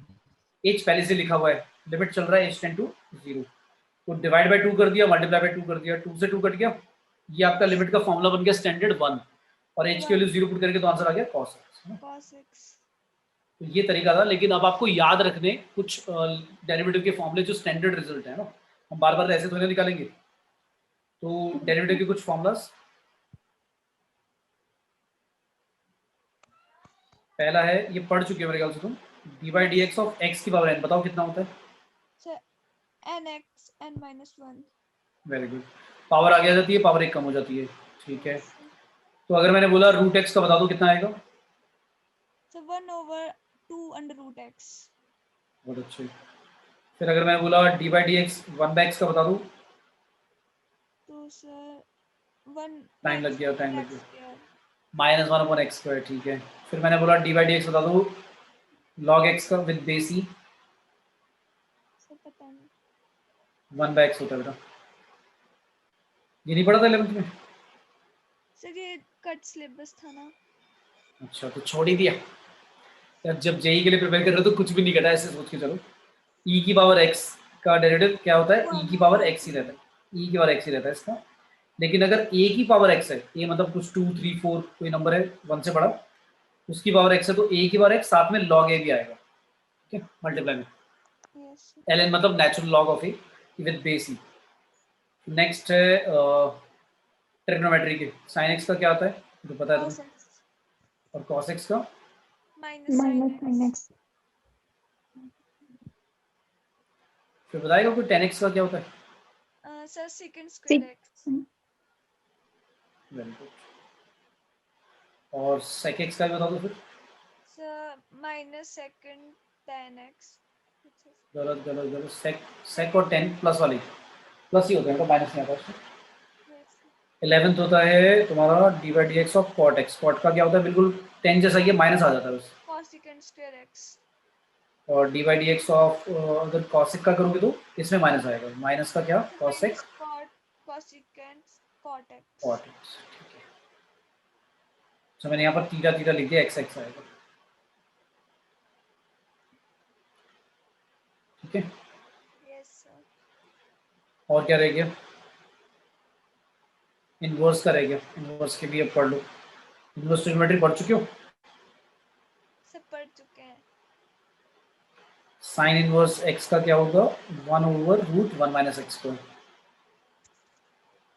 एच पहले से लिखा हुआ है, लिमिट चल रहा है एच टेंड टू 0, तो डिवाइड बाई 2 कर दिया, मल्टीप्लाई बाई 2 कर दिया, 2 से 2 कट गया, ये आपका लिमिट का फॉर्मूला बन गया स्टैंडर्ड 1, और एच के वैल्यू 0 पुट करके तो आंसर आ गया cos x। cos x। तो ये तरीका था, लेकिन अब आपको याद रखने कुछ डेरिवेटिव के फॉर्मूले जो स्टैंडर्ड रिजल्ट है ना, हम बार बार ऐसे थोड़ी निकालेंगे। तो डेरिवेटिव के कुछ फॉर्मूलास, पहला है, ये पढ़ चुके हो मेरे ख्याल से तुम, D by d x of x की पावर एन, बताओ कितना होता है? Sir nx n minus 1। Very good, power आगे आ जाती है, पावर एक कम हो जाती है, ठीक है। तो अगर मैंने बोला रूट एक्स का बता दो कितना आएगा? Sir 1/2 under root x। बहुत अच्छे। फिर अगर मैं बोला D by d x 1/x का बता दूं? तो सर 1 टाइम लग गया, टाइम लग x गया, square। -1/x², ठीक है। फिर मैंने बोला डी बाई डी एक्स बता दो log x का विद बेस ई, सर पता नहीं। 1/x होता है बेटा, ये नहीं पढ़ा था 11th में? सर ये कट सिलेबस था ना। अच्छा, तो छोड़ ही दिया यार, जब जेई के लिए प्रिपेयर कर रहे हो तो कुछ भी नहीं करना, ऐसे सोच के चलो। ई की पावर एक्स का डेरिवेटिव क्या होता है? ई की पावर एक्स ही रहता है, ई की पावर एक्स ही रहता है इसका। लेकिन अगर ए की पावर एक्स है, ए मतलब कुछ 2 3 4 कोई नंबर है 1 से बड़ा, उसकी पावर एक्स है, तो ए की पावर एक्स साथ में log ए भी आएगा, ठीक है, मल्टीप्लाई में। यस एल एन मतलब natural log of A with base E. Next है ट्रिग्नोमेट्री के, साइन एक्स का क्या होता है तो पता है cos तुम्हें, x और कॉस एक्स का minus sin minus x। sin x, फिर बताएगा कोई, टेन एक्स का क्या होता है? Sir secant square sec, x। Very good. और सेक एक्स का भी बता दो फिर। Sir minus secant tan x। गलत गलत गलत, सेक सेक और 10 प्लस वाली, प्लस ही होता है, माइनस नहीं आता उसमें। यस 11th होता है तुम्हारा d by d x of cot x, cot का क्या होता है, बिल्कुल 10 जैसा ही है, माइनस आ जाता है बस। cosecant square x। और d by d x of अगर कॉसिक का करोगे तो इसमें माइनस आएगा, माइनस का क्या, cosec minus cosecant cot x। Cot x, ठीक है। तो मैंने यहाँ पर तीटा तीटा लिख दिया, एक्स एक्स आएगा, ठीक है। Yes sir. और क्या रह गया? इनवर्स का रह गया, इनवर्स के भी अब पढ़ लो। इनवर्स ट्रिग्नोमेट्री पढ़ चुके हो? सब पढ़ चुके हैं। साइन इनवर्स एक्स का क्या होगा, 1/√1 माइनस एक्स स्क्वायर।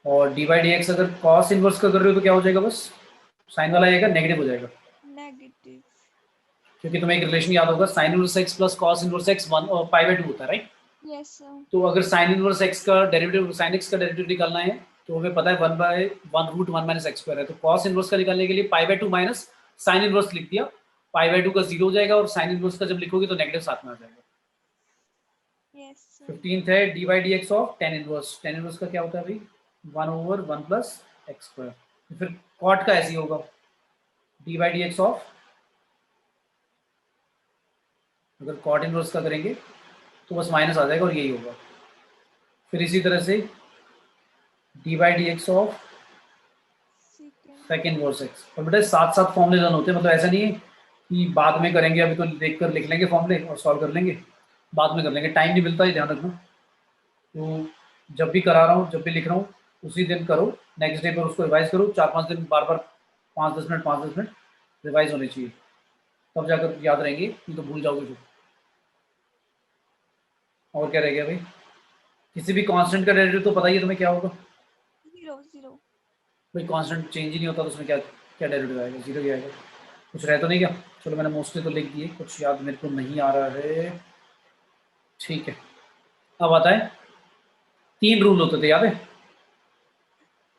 और डी बाई डी एक्स अगर कॉस इनवर्स का कर रहे हो तो क्या हो जाएगा, बस साइन वाला आएगा, नेगेटिव हो जाएगा, नेगेटिव। क्योंकि तुम्हें एक रिलेशन याद होगा, sine inverse x plus cos inverse x 1 और पाई बाई 2 होता है, राइट? Yes sir. तो अगर साइन इनवर्स एक्स का डेरिवेटिव, साइन एक्स का डेरिवेटिव निकालना है तो हमें पता है 1/√1 माइनस एक्स स्क्वायर है, तो कॉस इनवर्स का निकालने के लिए pi by 2 minus sine inverse लिख दिया, पाई बाई 2 का 0 हो जाएगा, और साइन इनवर्स का जब लिखोगे तो नेगेटिव साथ में आ जाएगा। Yes sir. 15th है D by d x of tan inverse, tan inverse का क्या होता है भाई, 1/1 प्लस एक्स स्क्वायर। फिर कॉट का ऐसे ही होगा, D by d x of, अगर कॉट इनवर्स का करेंगे तो बस माइनस आ जाएगा और यही होगा। फिर इसी तरह से d by d x of secant। Sec inverse x, और बेटा साथ साथ फॉर्मूले रन होते हैं, मतलब ऐसा नहीं है कि बाद में करेंगे, अभी तो देख कर लिख लेंगे फॉर्मूले और सॉल्व कर लेंगे, बाद में कर लेंगे, टाइम नहीं मिलता है, ध्यान रखना। तो जब भी करा रहा हूँ, जब भी लिख रहा हूँ, उसी दिन करो, नेक्स्ट डे पर उसको रिवाइज करो, 4-5 दिन बार बार 5-10 मिनट रिवाइज होने चाहिए, तब जाकर याद रहेंगे, नहीं तो भूल जाओगे फिर। और क्या रह गया भाई? किसी भी कांस्टेंट का डेरिवेटिव तो पता ही है तुम्हें क्या होगा, 0 भाई कांस्टेंट चेंज ही नहीं होता तो उसमें क्या क्या डेरिवेटिव आएगा, जीरो ही आएगा, कुछ रह तो नहीं क्या? चलो मैंने मोस्टली तो लिख दिए, कुछ याद मेरे को नहीं आ रहा है, ठीक है। अब आता है 3 रूल होते थे, याद है?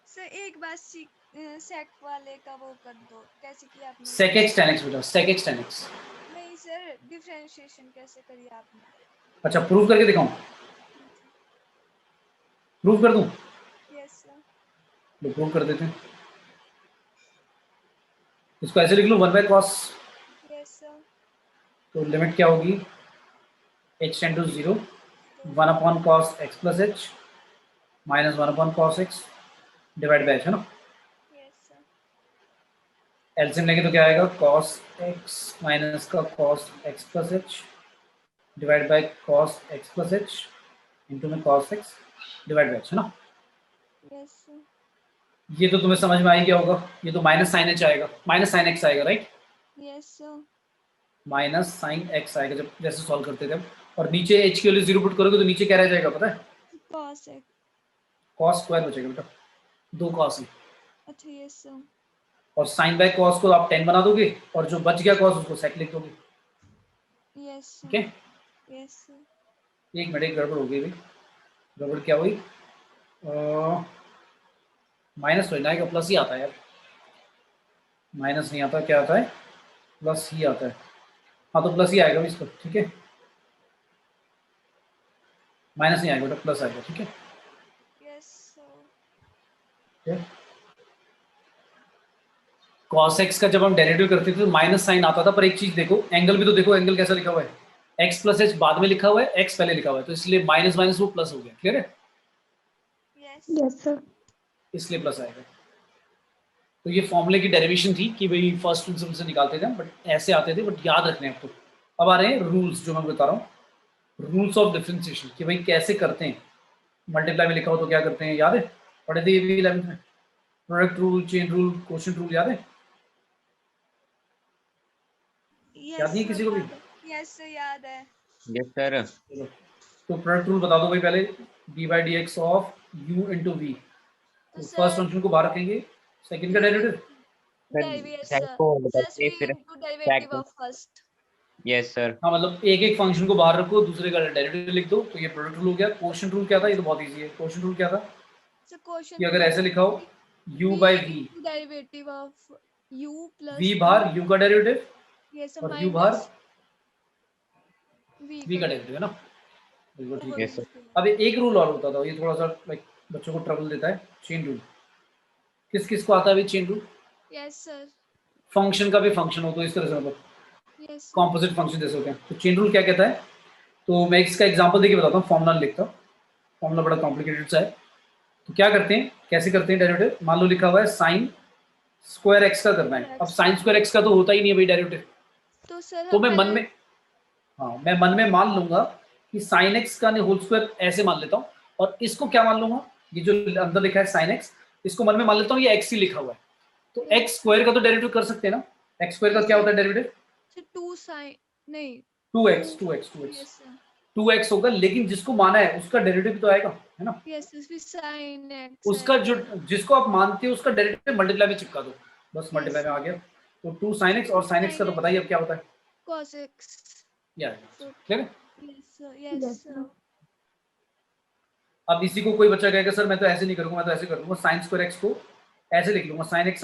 सर एक बार सेक वाले का वो कर दो, कैसे किया आपने? सेक एक्स टेन एक्स बेटा, सेक एक्स टेन एक्स। नहीं सर, डिफरेंशिएशन कैसे करी आपने? अच्छा, प्रूव करके दिखाऊं? प्रूव कर दूं? Yes sir. तो प्रूव कर देते हैं, इसको ऐसे लिख लूं, 1/cos यस सर। तो लिमिट क्या होगी, h tend to 0 1 upon cos x plus H minus 1 upon cos x divide by h, है ना। Yes sir. एलसीएम लेंगे तो क्या आएगा, कॉस एक्स माइनस का cos x plus h divide by cos x plus h into में cos x divide by h, है ना। Yes sir. ये तो तुम्हें समझ में आ ही गया होगा, ये तो माइनस साइन एच आएगा, माइनस साइन एक्स आएगा, right. Yes sir. Minus sine x आएगा जब जैसे सॉल्व करते थे हम। और नीचे एच के लिए 0 पुट करोगे तो नीचे क्या रह जाएगा पता है, कॉस एक्स। कॉस स्क्वायर बचेगा बेटा, 2 कॉस है। अच्छा यस सर। और साइन बाय कॉस को आप 10 बना दोगे और जो बच गया कॉस उसको सेक लिख दोगे, यस ठीक है। सर। Yes sir. एक मिनट, एक गड़बड़ हो गई भाई, गड़बड़ क्या हुई, माइनस तो ना आएगा, प्लस ही आता है यार, माइनस नहीं आता, क्या आता है, प्लस ही आता है। हाँ तो प्लस ही आएगा इसको, ठीक है, माइनस नहीं आएगा बेटा, प्लस आएगा, ठीक है। Yes sir. कॉस एक्स का जब हम डेरिवेटिव करते थे तो माइनस साइन आता था, पर एक चीज देखो, एंगल भी तो देखो, एंगल कैसा लिखा हुआ है, एक्स प्लस एच बाद में लिखा हुआ है, एक्स पहले लिखा हुआ है, तो इसलिए माइनस माइनस वो प्लस हो गया, क्लियर है, यस Yes, sir. इसलिए प्लस आएगा। तो ये फॉर्मूले की डेरिवेशन थी कि भाई फर्स्ट प्रिंसिपल से निकालते थे हम, बट ऐसे आते थे, बट याद रखने हैं। तो अब आ रहे हैं रूल्स, जो मैं बता रहा हूँ, रूल्स ऑफ डिफरेंशिएशन, कि भाई कैसे करते हैं। मल्टीप्लाई में लिखा हो तो क्या करते हैं, याद है, पढ़े थे ये भी 11th में, product rule, chain rule, quotient rule, याद है, याद नहीं है किसी को भी। यस सर याद है। Yes sir. चलो, तो प्रोडक्ट रूल बता दो भाई पहले, d by d x of u into v, तो सर फर्स्ट फंक्शन को बाहर रखेंगे, सेकंड का डेरिवेटिव, प्लस v फिर into derivative of first। Yes sir. हाँ मतलब एक एक फंक्शन को बाहर रखो, दूसरे का डेरिवेटिव लिख दो, तो ये प्रोडक्ट रूल हो गया। क्वोशिएंट रूल क्या था, ये तो बहुत इजी है, क्वोशिएंट रूल क्या था सर क्वेश्चन कि अगर ऐसे लिखा हो u by v, derivative of u plus v बाहर u का डेरिवेटिव यस सर और u बाहर माइनस v v का डेरिवेटिव, है ना, बिल्कुल ठीक है। Yes sir. अब एक रूल और होता था, ये थोड़ा सा लाइक बच्चों को ट्रबल देता है, चेन रूल। किस किस को आता है भाई chain rule, yes sir. Function का भी फंक्शन हो तो इस तरह से, मतलब यस कॉम्पोजिट फंक्शन जैसे होते हैं। तो चेन रूल क्या कहता है, तो मैं इसका एग्जांपल देके बताता हूँ, फॉर्मूला लिखता हूँ, फॉर्मूला बड़ा कॉम्प्लिकेटेड सा है। तो क्या करते हैं, कैसे करते हैं डेरिवेटिव, मान लो लिखा हुआ है साइन स्क्वायर एक्स का करना है, अब साइन स्क्वायर एक्स का तो होता ही नहीं है भाई डेरिवेटिव, तो सर तो मैं मन में, हाँ मैं मन में मान लूंगा कि साइन एक्स का होल स्क्वायर ऐसे मान लेता हूँ, और इसको क्या मान लूंगा, ये जो अंदर लिखा है साइन एक्स, इसको मन में मान लेता हूँ ये एक्स ही लिखा हुआ है, तो एक्स स्क्वायर का तो डेरिवेटिव कर सकते हैं ना, एक्स स्क्वायर का क्या होता है डेरिवेटिव, सर 2 sin नहीं 2x यस सर 2x होगा, लेकिन जिसको माना है उसका डेरिवेटिव भी तो आएगा, है ना, यस फिर sin x उसका जो जिसको आप मानते हो उसका डेरिवेटिव मल्टीप्लाई में चिपका दो, बस मल्टीप्लाई में आ गया। तो 2 sin x, और sin x का तो पता ही अब क्या होता है, cos x या क्लियर है। Yes Yes, sir sir. अब इसी को कोई बच्चा कहेगा सर मैं तो ऐसे नहीं करूंगा, मैं तो ऐसे कर लूंगा, साइन स्क्वायर एक्स को ऐसे लिख लूंगा, साइन एक्स,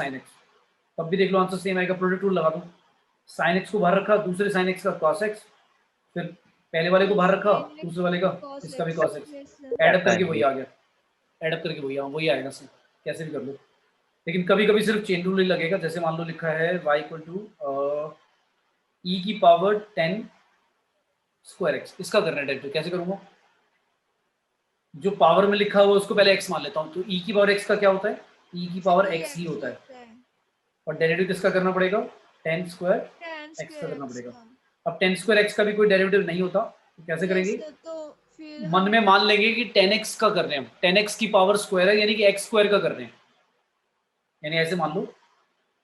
तब भी देख लो आंसर सेम आएगा, प्रोडक्ट रूल लगा दो, साइन एक्स को बाहर रखा, दूसरे साइन एक्स का कॉस एक्स, फिर पहले वाले को बाहर रखा, दूसरे वाले का इसका भी कॉस एक्स, एडअप करके वही आ गया, एडअप करके वही आएगा सर, कैसे भी कर लो। लेकिन कभी कभी सिर्फ चेन रूल ही लगेगा, जैसे मान लो लिखा है y इक्वल टू e की पावर 10 स्क्वायर एक्स, इसका करना है डेरिवेटिव, कैसे करूंगा, जो पावर में लिखा हुआ उसको पहले x मान लेता हूँ, तो e की पावर x का क्या होता है, e की पावर x ही होता है, और डेरिवेटिव किसका करना पड़ेगा, 10 स्क्वायर x का करना पड़ेगा। अब 10 स्क्वायर x का भी कोई डेरिवेटिव नहीं होता, तो कैसे करेंगे, तो फिर मन में मान लेंगे कि 10x का कर रहे हैं हम, 10x की पावर स्क्वायर है, यानी कि x स्क्वायर का कर रहे हैं, यानी ऐसे मान लो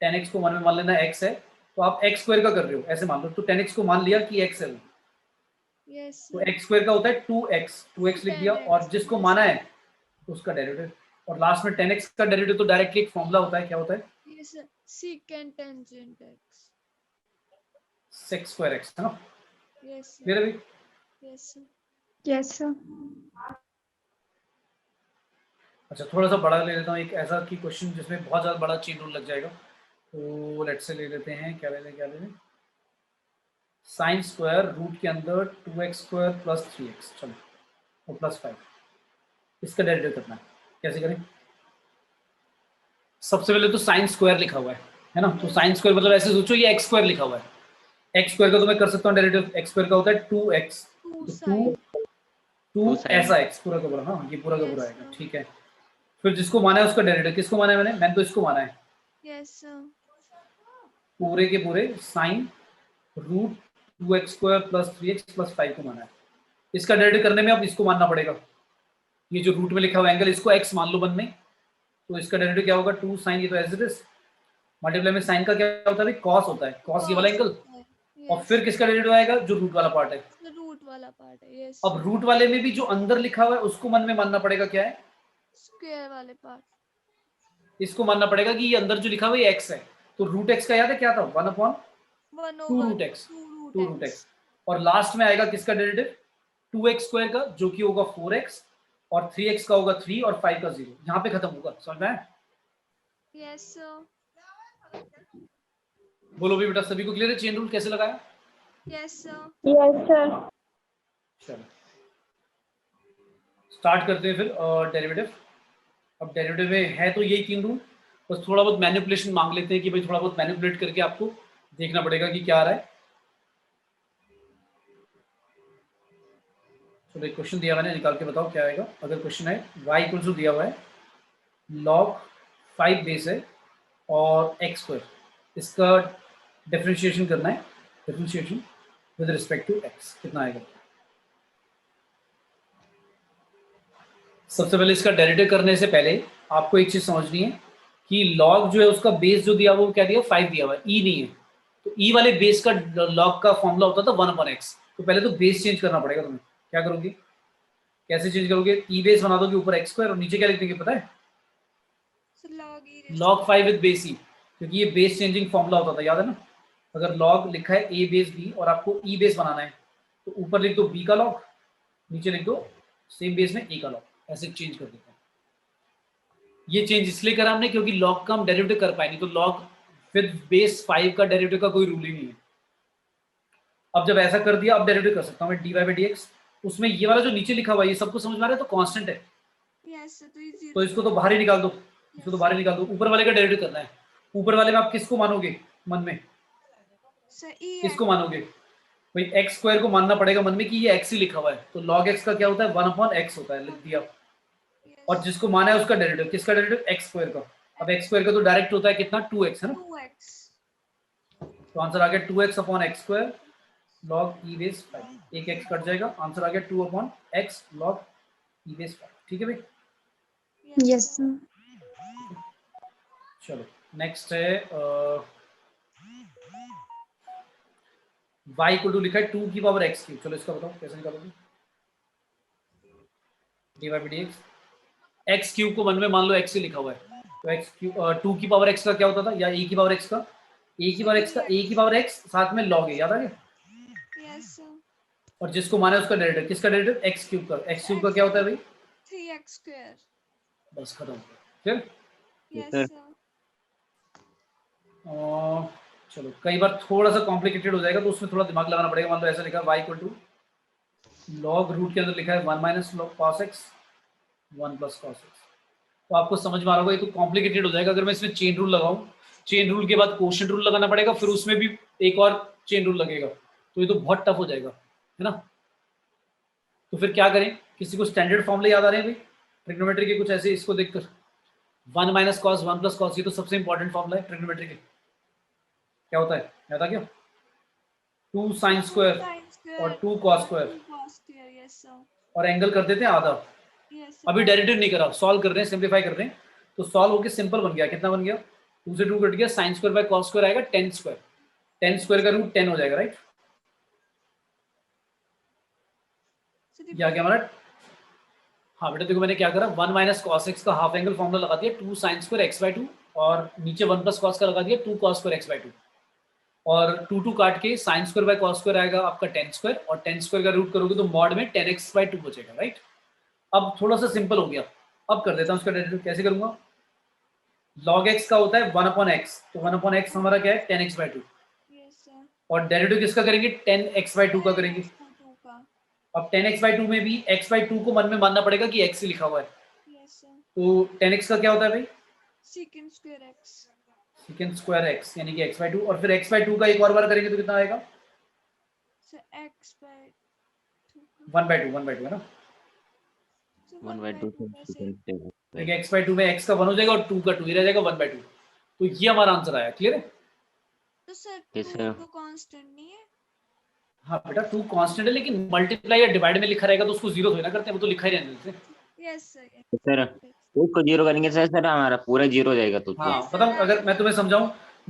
10x को मन में मान लेना x है, तो आप x स्क्वायर का कर रहे हो, ऐसे मान लो, तो 10x को मान लिया कि x है, तो x स्क्वायर का होता है 2x लिख दिया, और जिसको माना है तो उसका डेरिवेटिव, और लास्ट में 10x का डेरिवेटिव तो डायरेक्टली एक फॉर्मूला होता है, क्या होता है, secant tangent x sec square x, है ना, यस क्लियर है भाई। Yes Yes, sir. अच्छा थोड़ा सा बड़ा ले लेता हूँ, एक ऐसा की क्वेश्चन जिसमें बहुत ज़्यादा बड़ा चेन रूल लग जाएगा, तो लेट से ले लेते हैं, क्या ले लें, साइन स्क्वायर रूट के अंदर 2x स्क्वायर प्लस 3x, चलो, और प्लस 5, इसका डेरिवेटिव करना है, कैसे करें, सबसे पहले तो साइन स्क्वायर लिखा हुआ है ना, तो साइन स्क्वायर मतलब ऐसे सोचो ये x स्क्वायर लिखा हुआ है, एक्स स्क्वायर का तो मैं कर सकता हूँ डेरिवेटिव, एक्स स्क्वायर का होता है 2x, 2 तो sin. 2 sin. ऐसा x पूरा का पूरा, हाँ ये पूरा का पूरा Yes, आएगा, sir. ठीक है। फिर जिसको माना है उसका डेरिवेटिव, किसको माना है मैंने तो इसको माना है, Yes, sir. पूरे के पूरे sine root 2x square plus 3x plus 5 को माना है। इसका डेरिवेटिव करने में अब इसको मानना पड़ेगा, ये जो रूट में लिखा हुआ एंगल इसको x मान लो वन में, तो इसका डेरिवेटिव क्या होगा 2 साइन, ये तो एज इट इज, मल्टीप्लाई में साइन का क्या होता है, कॉस होता है, कॉस ये वाला Cos एंगल, होता है. और Yes. फिर किसका डेरिवेटिव आएगा जो रूट वाला पार्ट है। The root वाला part है. Yes. अब रूट वाले में भी जो अंदर लिखा हुआ है उसको मन में मानना पड़ेगा, क्या है, Square वाले part. इसको मानना पड़ेगा कि ये अंदर जो लिखा हुआ है x है, तो रूट एक्स का याद है क्या था, 1/2 1 over root x, 2 root 2 root x. X, और लास्ट में आएगा किसका डेरिवेटिव 2x स्क्वायर का, जो कि होगा 4x, और 3x का होगा 3 और 5 का 0, यहाँ पे खत्म होगा, समझ में आया? Yes, sir. बोलो भी बेटा, सभी को क्लियर है चेन रूल कैसे लगाया? Yes, sir. Yes, sir. चलो स्टार्ट करते हैं फिर डेरिवेटिव। अब डेरिवेटिव में है तो यही 3 रूल, बस थोड़ा बहुत मैनिपुलेशन मांग लेते हैं कि भाई थोड़ा बहुत मैनिपुलेट करके आपको देखना पड़ेगा कि क्या आ रहा है। चलो एक क्वेश्चन दिया मैंने, निकाल के बताओ क्या आएगा। अगर क्वेश्चन है y इक्वल टू दिया हुआ है log 5 बेस है और x स्क्वायर, इसका डिफरेंशिएशन करना है, differentiation with respect to x, कितना आएगा? सबसे पहले इसका डेरिवेटिव करने से पहले आपको एक चीज समझनी है कि log जो है उसका बेस जो दिया हुआ वो क्या दिया, 5 दिया हुआ है, e नहीं है, तो e वाले बेस का log का फॉर्मूला होता था 1/x, तो पहले तो बेस चेंज करना पड़ेगा तुम्हें। क्या करोगे, कैसे चेंज करोगे, ई बेस बना दोगे ऊपर x स्क्वायर और नीचे क्या लिख देंगे पता है, So log e raised log 5 with base e, क्योंकि ये बेस चेंजिंग फॉर्मूला होता था, याद है ना? अगर log लिखा है a बेस b और आपको e बेस बनाना है तो ऊपर लिख दो b का log, नीचे लिख दो सेम बेस में a का log, ऐसे चेंज कर देते हैं। ये चेंज इसलिए करा हमने क्योंकि log का हम डेरिवेटिव कर पाए, नहीं तो log विद बेस 5 का डेरिवेटिव का कोई रूल ही नहीं है। अब जब ऐसा कर दिया, अब डेरिवेटिव कर सकता हूँ मैं dy by dx, उसमें ये वाला जो नीचे लिखा हुआ है ये सबको समझ में आ रहा है, तो कांस्टेंट है, Yes, sir. तो ये तो 0 इसको तो बाहर ही निकाल दो, इसको तो बाहर ही निकाल दो। ऊपर वाले का डेरिवेटिव करना है, ऊपर वाले में आप किसको मानोगे मन में, Sir e किसको मानोगे भाई, एक्स स्क्वायर को मानना पड़ेगा मन में कि ये एक्स ही लिखा हुआ है, तो log x का क्या होता है 1/x होता है, लिख दिया। Yes. और जिसको माना है उसका डेरिवेटिव, किसका डेरिवेटिव, एक्स स्क्वायर का। अब एक्स स्क्वायर का तो डायरेक्ट होता है कितना, 2x है ना, 2x. तो आंसर आ गया 2x/x square log e base 5, एक x कट जाएगा, आंसर आ गया 2/x log e बेस 5, ठीक है भाई। Yes, sir. चलो नेक्स्ट है y इक्वल टू लिखा है 2 की पावर x क्यूब, चलो इसका बताओ कैसे निकालोगे, dy by dx, x cube को मन में मान लो x ही लिखा हुआ है, तो x क्यूब 2 की पावर x का क्या होता था, या a की पावर x का, a की पावर x का a की पावर x साथ में log a, याद आ गया? Yes, sir. और जिसको माना है उसका डेरिवेटिव, किसका डेरिवेटिव, x क्यूब का, x क्यूब का क्या होता है भाई, 3x square. बस खत्म, फिर Yes, sir. sir. चलो कई बार थोड़ा सा कॉम्प्लिकेटेड हो जाएगा तो उसमें थोड़ा दिमाग लगाना पड़ेगा। मान लो ऐसा लिखा है y equal to log root के अंदर लिखा है 1 minus log cos x 1 plus cos x, तो आपको समझ में आ रहा होगा ये तो कॉम्प्लिकेटेड हो जाएगा। अगर मैं इसमें चेन रूल लगाऊं, चेन रूल के बाद कोशेंट रूल लगाना पड़ेगा, फिर उसमें भी एक और चेन रूल लगेगा, तो ये तो बहुत टफ हो जाएगा, है ना? तो फिर क्या करें, किसी को स्टैंडर्ड फॉर्मूले याद आ रहे हैं भाई ट्रिग्नोमेट्री के कुछ ऐसे, इसको देखकर 1 माइनस कॉस 1 प्लस कॉस, ये तो सबसे इंपॉर्टेंट फॉर्मूला है ट्रिग्नोमेट्री के। क्या होता है, याद आ गया? 2 साइन स्क्वायर Sin square. और 2 cos square, 2 cos square. Yes, sir. और एंगल कर देते हैं आधा। Yes, sir. अभी डेरिवेटिव नहीं करा, सॉल्व कर रहे हैं, सिंपलीफाई कर रहे हैं, तो सॉल्व होकर सिंपल बन गया, कितना बन गया, 2 से 2 कट गया, sine square by cos square आएगा 10 स्क्वायर, 10 स्क्वायर का रूट 10 हो जाएगा, राइट? So ये आ गया हमारा। हाँ बेटा देखो मैंने क्या करा, 1 माइनस कॉस एक्स का हाफ एंगल फॉर्मूला लगा दिया, 2 साइन स्क्वायर एक्स बाई 2, और नीचे 1 प्लस कॉस का लगा दिया 2 कॉस स्क्वायर एक्स बाई 2, और 2 काट के sine square by cos square आएगा आपका 10 स्क्वायर, और 10 स्क्वायर का रूट करोगे तो मॉड में 10x बाई 2 बचेगा, राइट? अब थोड़ा सा सिंपल हो गया, अब कर देता हूँ उसका डेरिवेटिव, कैसे करूंगा, log x का होता है 1/x, तो 1/x हमारा क्या है 10x बाई 2, Yes, sir. और डेरिवेटिव किसका करेंगे 10x बाई 2 का करेंगे। 2 का. अब 10x बाई 2 में भी x बाई 2 को मन में मानना पड़ेगा कि x ही लिखा हुआ है, Yes, sir. तो 10x का क्या होता है भाई, Secant square x. Second square x, यानी कि x बाई 2, और फिर x बाई 2 का एक और बार करेंगे तो कितना आएगा सर x by 2 1/2 है ना। सर 1/2 कैसे? देखिए x/2 में x का 1 हो जाएगा और 2 का 2 ही रह जाएगा 1/2। तो ये हमारा आंसर आया। क्लियर है? तो सर Yes, 2 sir. तो कांस्टेंट नहीं है। हाँ बेटा 2 कांस्टेंट है, लेकिन मल्टीप्लाई या डिवाइड में लिखा रहेगा तो उसको जीरो थोड़ी ना करते हैं, वो तो लिखा ही रहने देते हैं। यस सर सर 2 को 0 करेंगे सर हमारा पूरा 0 हो जाएगा तो हाँ Yes, sir, बताओ, अगर right. मैं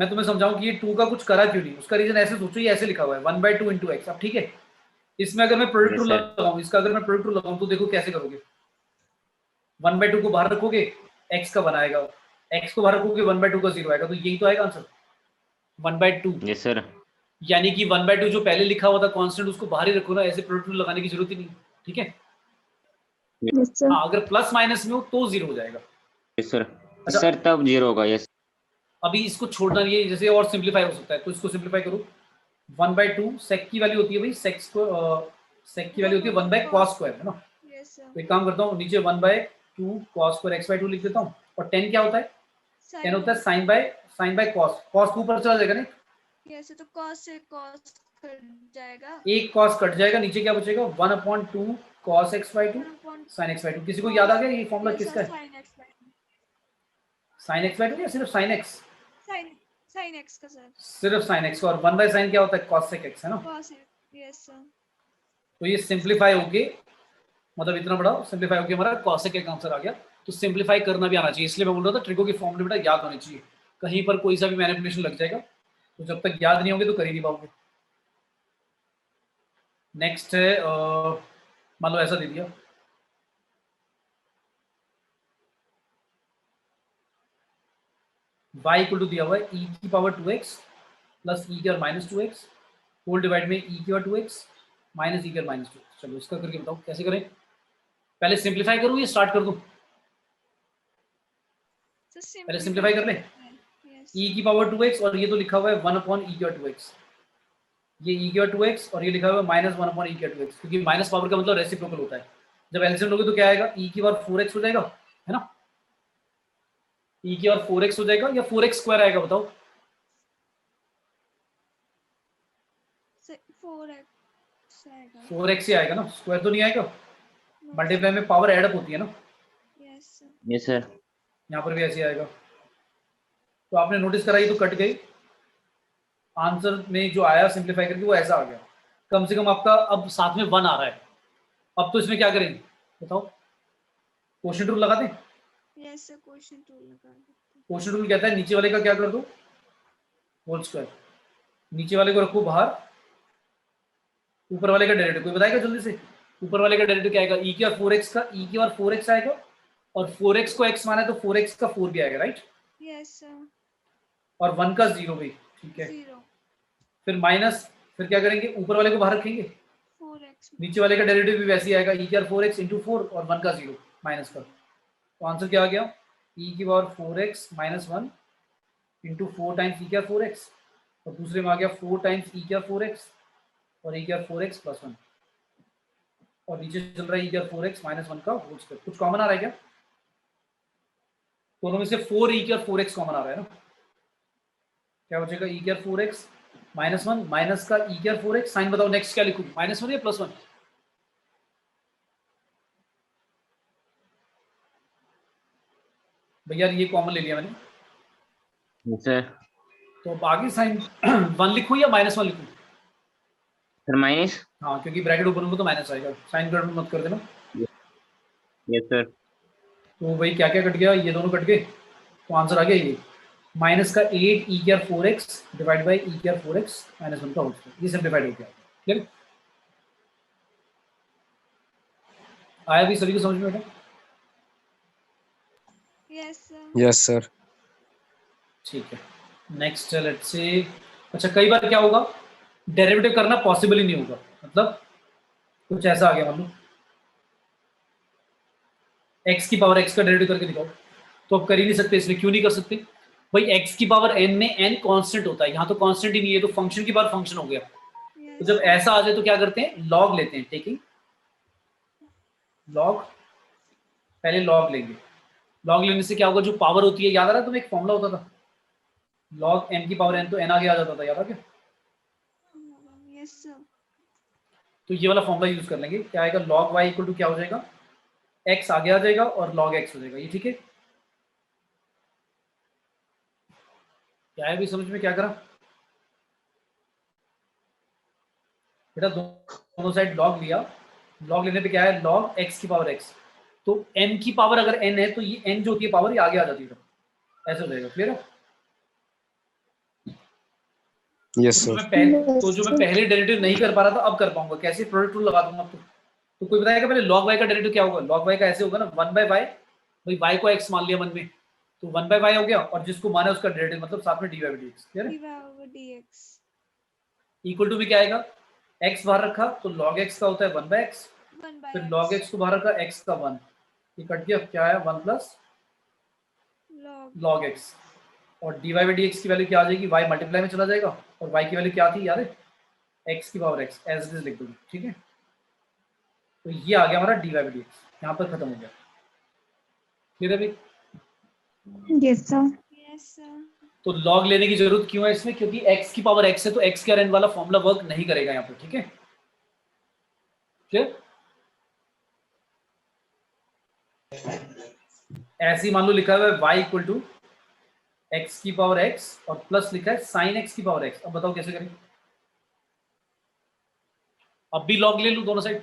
तुम्हें समझाऊं कि ये 2 का कुछ करा क्यों नहीं, उसका रीजन ऐसे सोचो, ये ऐसे लिखा हुआ है 1/2 इंटू एक्स। अब ठीक है, इसमें अगर मैं प्रोडक्ट Yes, रूल sir. लगाऊं, इसका अगर मैं प्रोडक्ट रूल लगाऊं तो देखो कैसे करोगे। 1/2 को बाहर रखोगे, एक्स का बनाएगा, एक्स को बाहर रखोगे 1/2 का 0 आएगा, तो यही तो आएगा आंसर 1/2। Yes, sir. यानी कि 1/2 जो पहले लिखा हुआ था कांस्टेंट, उसको बाहर ही रखो ना, ऐसे प्रोडक्ट रूल लगाने की जरूरत ही नहीं। ठीक है, Yes, sir. हाँ अगर प्लस माइनस में हो तो 0 हो जाएगा। Yes, sir. अच्छा, सर तब 0 होगा। यस अभी इसको छोड़ना नहीं है, जैसे और सिंप्लीफाई हो सकता है, तो इसको सिंप्लीफाई करो। 1/2 सेक की वैल्यू होती है भाई, सेक की वैल्यू होती है 1/cos स्क्वायर, है ना। Yes, sir. तो एक काम करता हूँ, नीचे 1/2 cos स्क्वायर x/2 लिख देता हूँ, और 10 क्या होता है? 10 होता है साइन बाय कॉस। कॉस को ऊपर चला जाएगा नहीं, Yes, तो cos से cos कट जाएगा। एक cos कट जाएगा, नीचे क्या बचेगा? 1/2 cos x/2 sin x/2। किसी को याद आ गया ये फॉर्मूला Yes, किसका sir, है? sin x by 2. sin x/2 या सिर्फ sin x? sin x का सर। सिर्फ sin x का, और 1/sin क्या होता है? cos sec x, है ना। cos x. Yes, sir. तो ये सिंप्लीफाई होके, मतलब इतना बड़ा सिंप्लीफाई होके हमारा cos sec का आंसर आ गया। तो सिंप्लीफाई करना भी आना चाहिए, इसलिए मैं बोल रहा था ट्रिको की फॉर्मूले बेटा याद होनी चाहिए। कहीं पर कोई सा भी मैनिपुलेशन लग जाएगा, तो जब तक याद नहीं होंगे तो कर ही नहीं पाओगे। नेक्स्ट है, मान लो ऐसा दे दिया, y इक्वल टू दिया हुआ है e की पावर 2x प्लस e की और माइनस 2x होल डिवाइड में e की और 2x माइनस e की और माइनस 2x। चलो इसका करके बताओ कैसे करें। पहले सिंप्लीफाई करूँ या स्टार्ट कर दूं? So पहले सिंप्लीफाई कर ले। Yes. e की पावर 2x और ये तो लिखा हुआ है 1/e की और 2x, ये e की और 2x और ये लिखा हुआ है माइनस 1/e की और 2x, क्योंकि माइनस पावर का मतलब रेसिप्रोकल होता है। जब एलसीएम लोगे तो क्या आएगा? e की पावर 4x हो जाएगा, है ना। e की और 4x हो जाएगा या 4x स्क्वायर आएगा बताओ? So 4x आएगा। 4x ही आएगा ना, स्क्वायर तो नहीं आएगा। No, मल्टीप्लाई में पावर ऐड अप होती है ना, Yes, sir. Yes sir. यहाँ पर भी ऐसे आएगा। तो आपने नोटिस करा, ये तो कट गई, आंसर में जो आया सिंप्लीफाई करके वो ऐसा आ गया। कम से कम आपका अब साथ में 1 आ रहा है। अब तो इसमें क्या करेंगे बताओ? क्वोशिएंट रूल लगा दें? Yes, sir, quotient rule लगा दो। क्वोशिएंट रूल कहता है नीचे वाले का क्या कर दो? Whole square. नीचे वाले को रखो बाहर, ऊपर वाले का डेरिवेटिव कोई बताएगा जल्दी से? ऊपर वाले का डेरिवेटिव क्या आएगा? e की और 4x का e की और 4x आएगा, और 4x को x माना है तो 4x का 4 भी आएगा, राइट। Yes, sir. और 1 का 0 भी, ठीक है। 0. फिर माइनस, फिर क्या करेंगे? ऊपर वाले को बाहर रखेंगे, 4x. नीचे वाले का डेरिवेटिव भी वैसे ही आएगा, e की और 4x इंटू 4 और 1 का 0 माइनस का। तो आंसर क्या आ गया? e की power 4x minus 1 into 4 times e की और 4x, और दूसरे में आ गया 4 टाइम्स e की और 4x और e की और 4x प्लस 1, और नीचे चल रहा है e की और 4x माइनस 1 का होल स्क्वायर। कुछ कॉमन आ रहा है क्या? दोनों में से 4 e की और 4x कॉमन आ रहा है ना। क्या बचेगा? e की और 4x माइनस 1 माइनस का e की और 4x। साइन बताओ नेक्स्ट क्या लिखूं, -1 या +1? भैया ये कॉमन ले लिया मैंने, यस सर। तो अब आगे साइन 1 लिखूं या -1 लिखूं? Sir minus. हाँ, क्योंकि ब्रैकेट ओपन होगा तो माइनस आएगा, साइन गड़बड़ मत कर देना। Yes sir. तो भाई क्या क्या कट गया? ये दोनों कट गए, तो आंसर आ गया ये माइनस का 8 e की और 4x डिवाइड बाई e की और 4x माइनस 1 का होल स्क्वायर। ये सिंप्लीफाइड हो गया। क्लियर? आया भी सभी को समझ में? बेटा Yes, sir. Yes, sir. ठीक है, नेक्स्ट लेट्स से। अच्छा, कई बार क्या होगा, डेरिवेटिव करना पॉसिबल ही नहीं होगा, मतलब कुछ ऐसा आ गया, मान लो x की पावर x का डेरिवेटिव करके दिखाओ, तो अब कर ही नहीं सकते। इसमें क्यों नहीं कर सकते भाई? x की पावर n में n कांस्टेंट होता है, यहाँ तो कांस्टेंट ही नहीं है, तो फंक्शन की पावर फंक्शन हो गया। Yes. तो जब ऐसा आ जाए तो क्या करते हैं? लॉग लेते हैं, टेकिंग लॉग। पहले लॉग लेंगे, लॉग लेने से क्या होगा? जो पावर होती है, याद आ रहा है तुम्हें? एक फॉर्मूला होता था लॉग n की पावर n, तो n आगे आ जाता था, याद आ गया? Yes, sir. तो ये वाला फॉर्मूला यूज कर लेंगे, क्या आएगा log y इक्वल टू क्या हो जाएगा, x आगे आ जाएगा और log x हो जाएगा, ये ठीक है। क्या है भी समझ में, क्या करा बेटा, दोनों साइड log लिया, log लेने पे क्या है log x की पावर x, तो n की पावर अगर n है तो ये n जो होती है पावर ये आगे आ जाती है, ऐसे हो जाएगा, क्लियर है। Yes sir. तो जो मैं पहले डेरिवेटिव नहीं कर पा रहा था अब कर पाऊंगा, कैसे, प्रोडक्ट रूल लगा दूंगा। तो कोई बताएगा पहले log y का डेरिवेटिव क्या होगा, log y का ऐसे होगा ना 1/y, भाई y को x मान लिया मन में, तो 1/y हो गया, और जिसको माना है उसका डेरिवेटिव मतलब साथ में dy/dx, क्लियर है। dx इक्वल टू भी क्या आएगा, x बाहर रखा तो log x का होता है 1/x, 1 फिर log x को बाहर रखा x का 1, ये कट गया, क्या आया 1 प्लस log x, और dy/dx की वैल्यू क्या आ जाएगी, y मल्टीप्लाई में चला जाएगा, और y की वैल्यू क्या थी याद है, x की power x, as it is लिख दूंगी, ठीक है। तो ये आ गया हमारा dy/dx, यहाँ पर खत्म हो गया, क्लियर है भाई। Yes sir. yes sir तो log लेने की जरूरत क्यों है इसमें, क्योंकि x की पावर x है तो x के n वाला फॉर्मूला वर्क नहीं करेगा यहाँ पर, ठीक है, क्लियर। ऐसे ही मान लो लिखा हुआ है y इक्वल टू x की पावर x और प्लस लिखा है साइन x की पावर x, अब बताओ कैसे करें, अब भी log ले लूं दोनों साइड,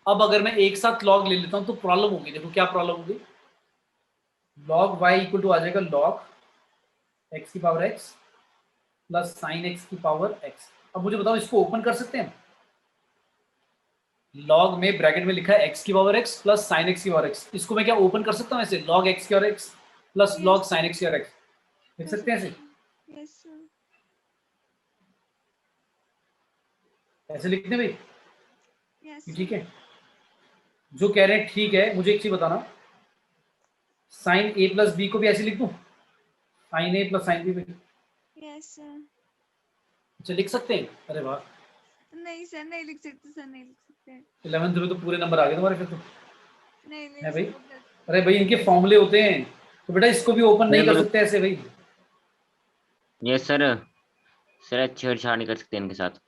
अब अगर मैं एक साथ log ले लेता हूं तो प्रॉब्लम होगी, देखो क्या प्रॉब्लम होगी, log y इक्वल टू आ जाएगा log x की power x plus sign x की पावर x। अब मुझे बताओ इसको ओपन कर सकते हैं, log में ब्रैकेट में लिखा है x की power x plus sign x की पावर x, इसको मैं क्या ओपन कर सकता हूं ऐसे, log x की power x plus log sine x की पावर x, लिख सकते हैं ऐसे, yes sir ऐसे लिखते हैं भाई, yes ठीक है। जो कह रहे हैं ठीक है, मुझे एक चीज बताना, साइन a प्लस बी को भी ऐसे लिख दूं, sine a plus sine b, yes sir अच्छा लिख सकते हैं, अरे वाह, नहीं सर नहीं लिख सकते सर, नहीं लिख सकते, 11th में तो पूरे नंबर आ गए तुम्हारे फिर तो, नहीं नहीं है भाई। sir, अरे भाई इनके फॉर्मूले होते हैं, तो बेटा इसको भी ओपन नहीं कर मेरे- सकते ऐसे भाई, यस सर। सर छेड़छाड़ नहीं कर सकते इनके साथ।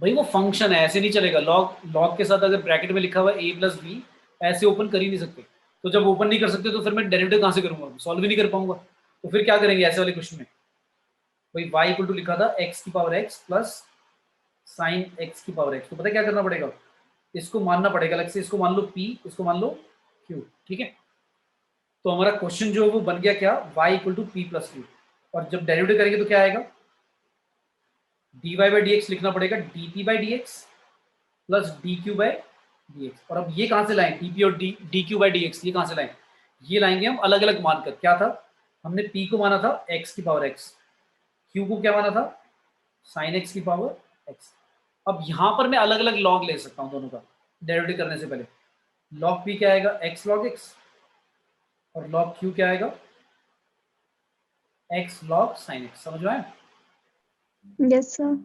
भाई वो फंक्शन है, ऐसे नहीं चलेगा, लॉग के साथ अगर ब्रैकेट में लिखा हुआ है a प्लस बी, ऐसे ओपन कर ही नहीं सकते, तो जब ओपन नहीं कर सकते तो फिर मैं डेरिवेटिव कहाँ से करूंगा, सॉल्व भी नहीं कर पाऊंगा, तो फिर क्या करेंगे ऐसे वाले क्वेश्चन में, भाई y इक्वल टू लिखा था x की power x plus sign x की पावर x, तो पता है क्या करना पड़ेगा, इसको मानना पड़ेगा अलग से, इसको मान लो p, इसको मान लो q, ठीक है। तो हमारा क्वेश्चन जो है वो बन गया क्या, y equal to p plus q, और जब डेरिवेटिव करेंगे तो क्या आएगा, dy/dx लिखना पड़ेगा dp/dx प्लस dq/dx, और अब ये कहां से लाएं, dp और dq/dx ये कहां से लाएं, ये लाएंगे हम अलग अलग मानकर, क्या था, हमने p को माना था x की पावर x, q को क्या माना था sin x की पावर x। अब यहां पर मैं अलग अलग log ले सकता हूं दोनों का, डेरिवेटिव करने से पहले, log p क्या आएगा x log x, और log q क्या आएगा x log sin x, समझ में आया। Yes sir.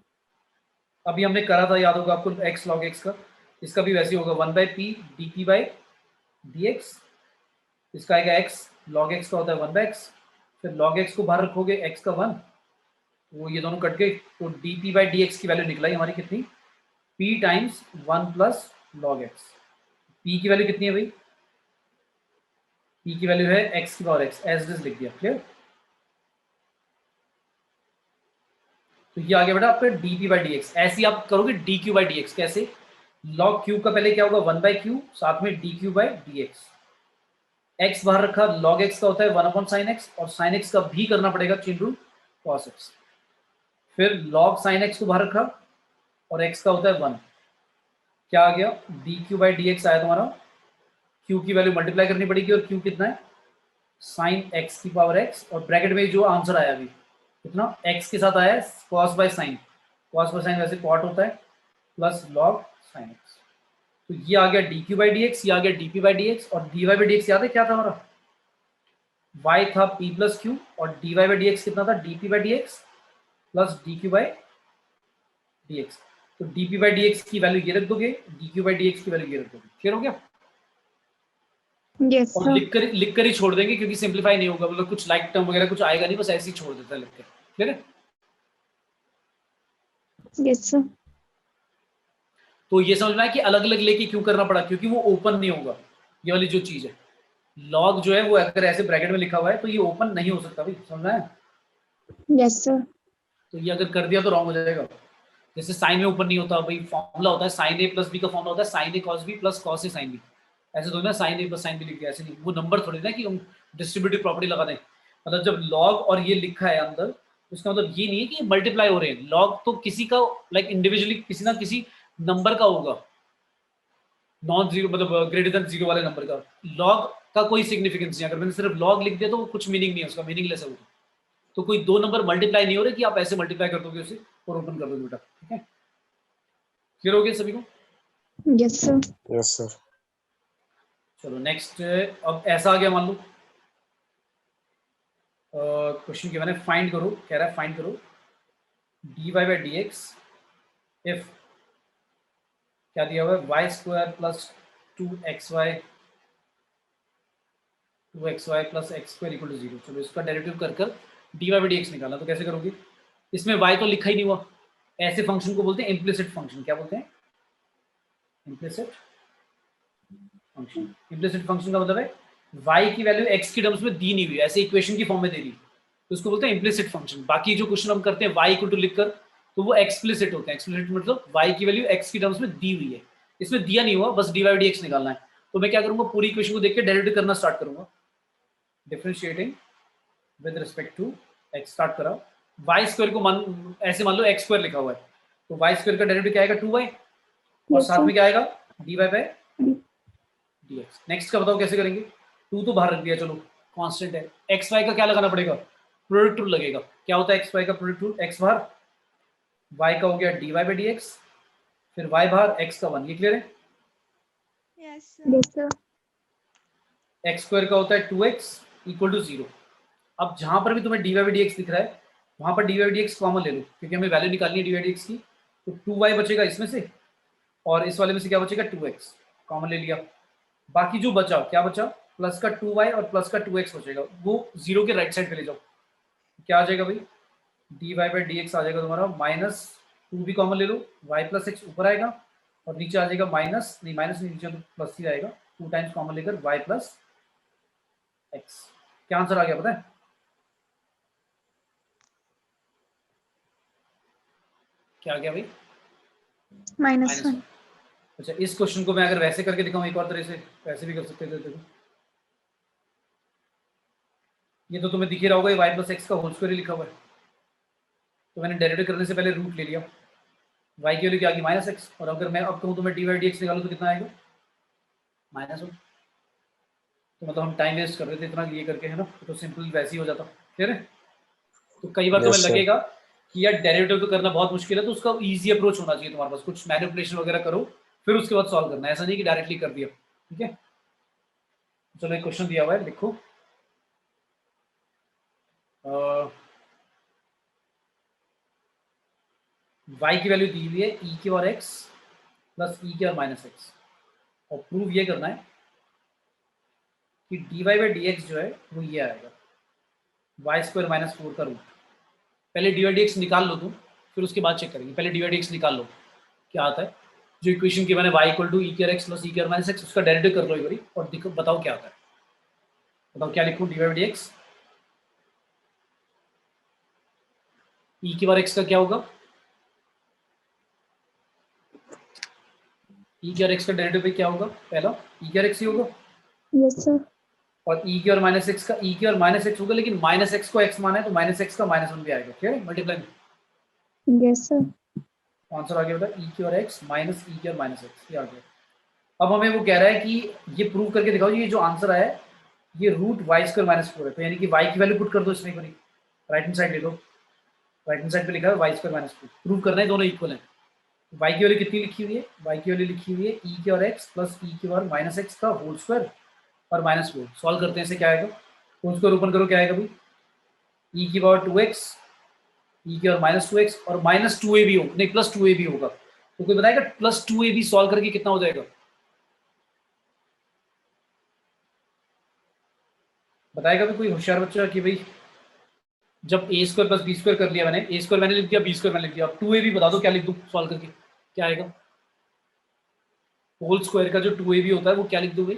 अभी हमने करा था, याद होगा आपको x log x का, इसका भी वैसे ही होगा 1/p dp/dx, इसका आएगा x log x का होता है 1/x, फिर log x को बाहर रखोगे x का 1, वो ये दोनों कट गए, तो dp/dx की वैल्यू निकलाई हमारी कितनी, p times 1 plus log x, p की वैल्यू कितनी है भाई, p की वैल्यू है x की power x, as it is लिख दिया, क्लियर। तो ये आ गया बेटा आपका dp/dx, ऐसे ही आप करोगे dq/dx, कैसे, log q का पहले क्या होगा 1/q, साथ में dq/dx, x बाहर रखा, log x का होता है 1/sin x, और sin x का भी करना पड़ेगा चेन रूल cos x, फिर log sin x को बाहर रखा और x का होता है 1, क्या आ गया dq/dx आया तुम्हारा, q की वैल्यू मल्टीप्लाई करनी पड़ेगी, और q कितना है sin x की पावर x, और ब्रैकेट में जो आंसर आया अभी कितना, x के साथ आया है cos by sin, cos by sin वैसे कॉट होता है, प्लस log sin x, तो ये आ गया dq/dx, ये आ गया dp/dx, और dy/dx याद है क्या था हमारा, y था p प्लस q, और dy/dx कितना था dp/dx प्लस dq/dx, तो dp/dx की वैल्यू ये रख दोगे, dq/dx की वैल्यू ये रख दोगे, क्लियर हो गया। यस और सर। लिख कर ही छोड़ देंगे, क्योंकि सिंपलीफाई नहीं होगा, मतलब कुछ लाइक टर्म वगैरह कुछ आएगा नहीं, बस ऐसे ही छोड़ देता है लिख कर, क्लियर है। Yes, sir. तो ये समझ में आया कि अलग अलग लेके क्यों करना पड़ा, क्योंकि वो ओपन नहीं होगा। ये वाली जो चीज है लॉग जो है वो अगर ऐसे ब्रैकेट में लिखा हुआ है तो ये ओपन नहीं हो सकता भाई, समझ में आया? Yes, sir. तो ये अगर कर दिया तो रॉन्ग हो जाएगा। जैसे साइन में ओपन नहीं होता भाई, फॉर्मूला होता है साइन ए प्लस बी का फॉर्मूला होता है sign A cos B plus cos A sine B. ऐसे तो ना साइन ए प्लस साइन बी लिख दिया, ऐसे नहीं, वो नंबर थोड़ी ना कि हम डिस्ट्रीब्यूटिव प्रॉपर्टी लगा दें। मतलब जब लॉग और ये लिखा है अंदर, उसका मतलब ये नहीं है कि मल्टीप्लाई हो रहे हैं। लॉग तो किसी का लाइक इंडिविजुअली किसी ना किसी नंबर का होगा, नॉन जीरो मतलब ग्रेटर देन जीरो वाले नंबर का। लॉग का कोई सिग्निफिकेंस नहीं, अगर मैंने सिर्फ लॉग लिख दिया तो वो कुछ मीनिंग नहीं है उसका, मीनिंगलेस है वो। तो कोई दो नंबर मल्टीप्लाई नहीं हो रहे कि आप ऐसे मल्टीप्लाई कर दोगे उसे और ओपन कर दोगे बेटा, ठीक है? क्लियर हो गया सभी को? Yes, sir. Yes, sir. चलो नेक्स्ट, अब ऐसा आ गया मान लो क्वेश्चन के मैंने फाइंड करो, कह रहा है फाइंड करो dy by d x if क्या दिया हुआ है y square plus 2xy plus x square equal to 0। चलो इसका डेरिवेटिव कर कर dy बाई डी एक्स निकालना, तो कैसे करोगे? इसमें y तो लिखा ही नहीं हुआ, ऐसे फंक्शन को बोलते हैं इम्प्लिसिट फंक्शन। क्या बोलते हैं? Implicit function. इम्प्लिसिट फंक्शन का मतलब है y की वैल्यू x की टर्म्स में दी नहीं हुई, ऐसे इक्वेशन की फॉर्म में दे दी, तो उसको बोलते हैं इम्प्लिसिट फंक्शन। बाकी जो क्वेश्चन हम करते हैं y इक्वल टू लिखकर, तो वो एक्सप्लिसिट होते हैं। एक्सप्लिसिट मतलब y की वैल्यू x की टर्म्स में दी हुई है, इसमें दिया नहीं हुआ, बस dy बाई डी एक्स निकालना है। तो मैं क्या करूंगा, पूरी इक्वेशन को देख के डेरिवेटिव करना स्टार्ट करूंगा, differentiating with respect to x start करा। y स्क्वायर को मान ऐसे मान लो x स्क्वायर लिखा हुआ है, तो y स्क्वायर का डेरिवेटिव क्या आएगा 2y, और Yes, साथ sir. में क्या आएगा dy by D. dx। Next का बताओ कैसे करेंगे? 2 तो बाहर रख दिया, चलो कांस्टेंट है। x y का क्या लगाना पड़ेगा? प्रोडक्ट रूल लगेगा। क्या होता है x y का प्रोडक्ट रूल? x बाहर y का हो गया dy बाई dx, फिर y बाहर x का 1। ये क्लियर है? Yes, sir. Yes, sir. x square का होता है 2x इक्वल टू 0। अब जहां पर भी तुम्हें dy बाई dx दिख रहा है वहां पर dy बाई dx कॉमन ले लो, क्योंकि हमें वैल्यू निकालनी है dy बाई dx की। तो 2y बचेगा इसमें से, और इस वाले में से क्या बचेगा 2x, कॉमन ले लिया। बाकी जो बचा क्या बचा, प्लस का 2y और प्लस का 2x बचेगा, वो 0 के राइट साइड पे ले जाओ। क्या आ जाएगा भाई? dy बाई dx आ जाएगा तुम्हारा माइनस 2 भी कॉमन ले लो, y प्लस x ऊपर आएगा, और नीचे आ जाएगा माइनस नहीं नीचे तो प्लस ही आएगा, 2 टाइम्स कॉमन लेकर y प्लस x। क्या आंसर आ गया पता है? क्या आ गया भाई? Minus 1. अच्छा, इस क्वेश्चन को मैं अगर वैसे करके दिखाऊं एक और तरह से, वैसे भी कर सकते थे। देखो ये तो तुम्हें दिख ही रहा होगा, ये y प्लस एक्स का होल स्क्वायर लिखा हुआ है। तो मैंने डेरिवेटिव करने से पहले रूट ले लिया, y की वैल्यू क्या आ गई माइनस एक्स, और अगर मैं अब कहूँ तो मैं dy बाई dx निकालूं तो कितना आएगा? -1। तो मतलब हम टाइम वेस्ट कर रहे थे इतना ये करके, है ना? तो सिंपल वैसे ही हो जाता। क्लियर है? तो कई बार Yes, तुम्हें sir. लगेगा कि यार डेरिवेटिव तो करना बहुत मुश्किल है, तो उसका इजी अप्रोच होना चाहिए तुम्हारे पास, कुछ मैनिपुलेशन वगैरह करो फिर उसके बाद सॉल्व करना है, ऐसा नहीं कि डायरेक्टली कर दिया। ठीक है, चलो एक क्वेश्चन दिया हुआ है, लिखो y की वैल्यू दी हुई है e की और x प्लस e की और माइनस एक्स, और प्रूव ये करना है कि dy बाई dx जो है वो ये आएगा y स्क्वायर माइनस 4 का रूट। पहले dy बाई dx निकाल लो तुम, फिर उसके बाद चेक करेंगे। पहले dy बाई dx निकाल लो क्या आता है। जो इक्वेशन की मैंने y इक्वल टू e की और x प्लस e की और माइनस एक्स, उसका डेरिवेटिव कर लो एक बारी और दिखो, बताओ क्या आता है। बताओ क्या लिखूं? dy बाई dx e की और x का क्या होगा? e की और x का डेरिवेटिव पे क्या होगा? पहला e की और x ही होगा, Yes, sir. और e की और माइनस एक्स का e की और माइनस एक्स होगा, लेकिन माइनस एक्स को x माना है तो माइनस एक्स का माइनस 1 भी आएगा। ठीक है, मल्टीप्लाई में Yes, sir. आंसर आ गया बेटा, e की और x माइनस e की और माइनस एक्स, ये आ गया। अब हमें वो कह रहा है कि ये प्रूव करके दिखाओ ये जो आंसर आया है ये रूट वाई स्क्वायर माइनस 4 है, तो यानी कि y की वैल्यू पुट कर दो इसमें, राइट हैंड साइड ले लो, राइट हैंड साइड पे लिखा है वाई स्क्वायर माइनस 4। प्रूव करना है दोनों इक्वल है। y की वैल्यू कितनी लिखी हुई है? y की वैल्यू लिखी हुई है e की और x प्लस e की और माइनस एक्स का होल स्क्वायर और माइनस 4। सॉल्व करते हैं, इसे क्या आएगा? होल स्क्वायर ओपन करो, क्या आएगा भाई? e की पावर 2x, e की और माइनस 2x और माइनस 2a भी हो, नहीं प्लस 2a भी होगा। तो कोई बताएगा प्लस 2a भी सॉल्व करके कितना हो जाएगा? बताएगा भी कोई होशियार बच्चा कि भाई जब ए स्क्वायर प्लस बी स्क्वायर कर लिया मैंने, ए स्क्वायर मैंने लिख दिया, बी स्क्वायर मैंने लिख दिया, अब 2ab बता दो क्या लिख दूँ सॉल्व करके, क्या आएगा? होल स्क्वायर का जो 2ab होता है वो क्या लिख दोगे?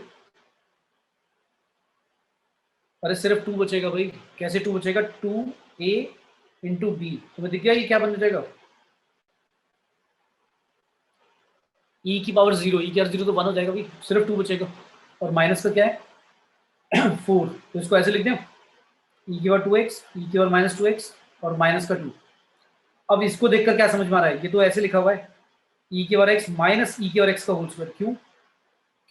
अरे सिर्फ 2 बचेगा भाई, कैसे 2 बचेगा? 2a इंटू बी, तुम्हें दिख गया ये क्या बन जाएगा? e की पावर 0, e की पावर 0 तो 1 हो जाएगा भाई, सिर्फ 2 बचेगा। और माइनस का क्या है 4, तो इसको ऐसे लिख दें e की पावर 2x, e की पावर माइनस 2x और माइनस का 2। अब इसको देखकर क्या समझ में आ रहा है, ये तो ऐसे लिखा हुआ है e की पावर x माइनस e की पावर x का होल स्क्वायर, क्यों?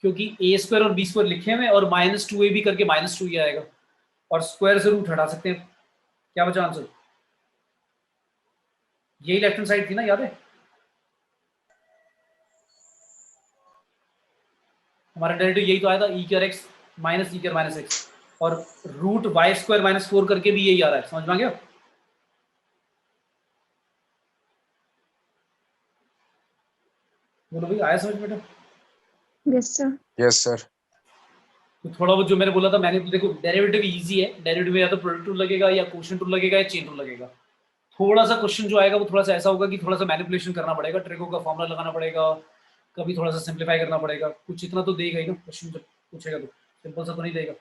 क्योंकि a स्क्वायर और b स्क्वायर लिखे हुए और माइनस 2ab करके माइनस 2 ही आएगा, और स्क्वायर से रूट हटा सकते हैं। क्या बचा आंसर? यही लेफ्ट हैंड साइड थी ना, याद है? हमारा डेरिवेटिव यही तो आया था, e की पावर x माइनस e की पावर माइनस x, और रूट वाई स्क्वायर माइनस 4 करके भी यही आ रहा है, समझ में आ गया? बोलो भाई, आया समझ बेटा? Yes, sir. Yes, sir. तो थोड़ा बहुत जो मैंने बोला था, मैंने देखो डेरिवेटिव इजी है, डेरिवेटिव में या तो प्रोडक्ट रूल लगेगा या क्वोशिएंट रूल लगेगा या चेन रूल लगेगा। थोड़ा सा क्वेश्चन जो आएगा वो थोड़ा सा ऐसा होगा कि थोड़ा सा मैनिपुलेशन करना पड़ेगा, ट्रिको का फॉर्मूला लगाना पड़ेगा, कभी थोड़ा सा सिंप्लीफाई करना पड़ेगा, कुछ इतना तो देगा ही ना क्वेश्चन जब पूछेगा तो, सिंपल सा तो नहीं देगा।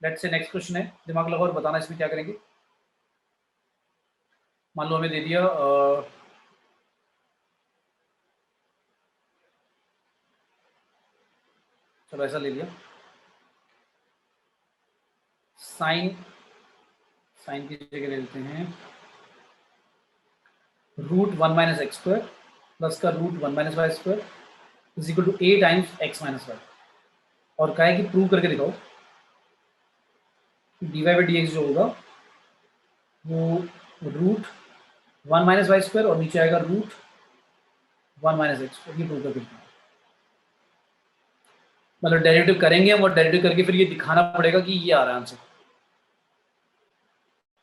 लेट्स से नेक्स्ट क्वेश्चन है, दिमाग लगाओ और बताना इसमें क्या करेंगे। मान लो हमें दे दिया चलो ऐसा ले लिया, साइन की जगह ले लेते हैं root 1 minus x square plus का root 1 minus y square is equal to a times x minus y, और कहा है कि प्रूव करके दिखाओ dy बाई डी एक्स जो होगा वो रूट 1 माइनस वाई स्क्वायर और नीचे आएगा रूट 1 माइनस एक्स, ये प्रूव करके दिखाओ। मतलब डेरिवेटिव करेंगे हम, और डेरिवेटिव करके फिर ये दिखाना पड़ेगा कि ये आ रहा है आंसर।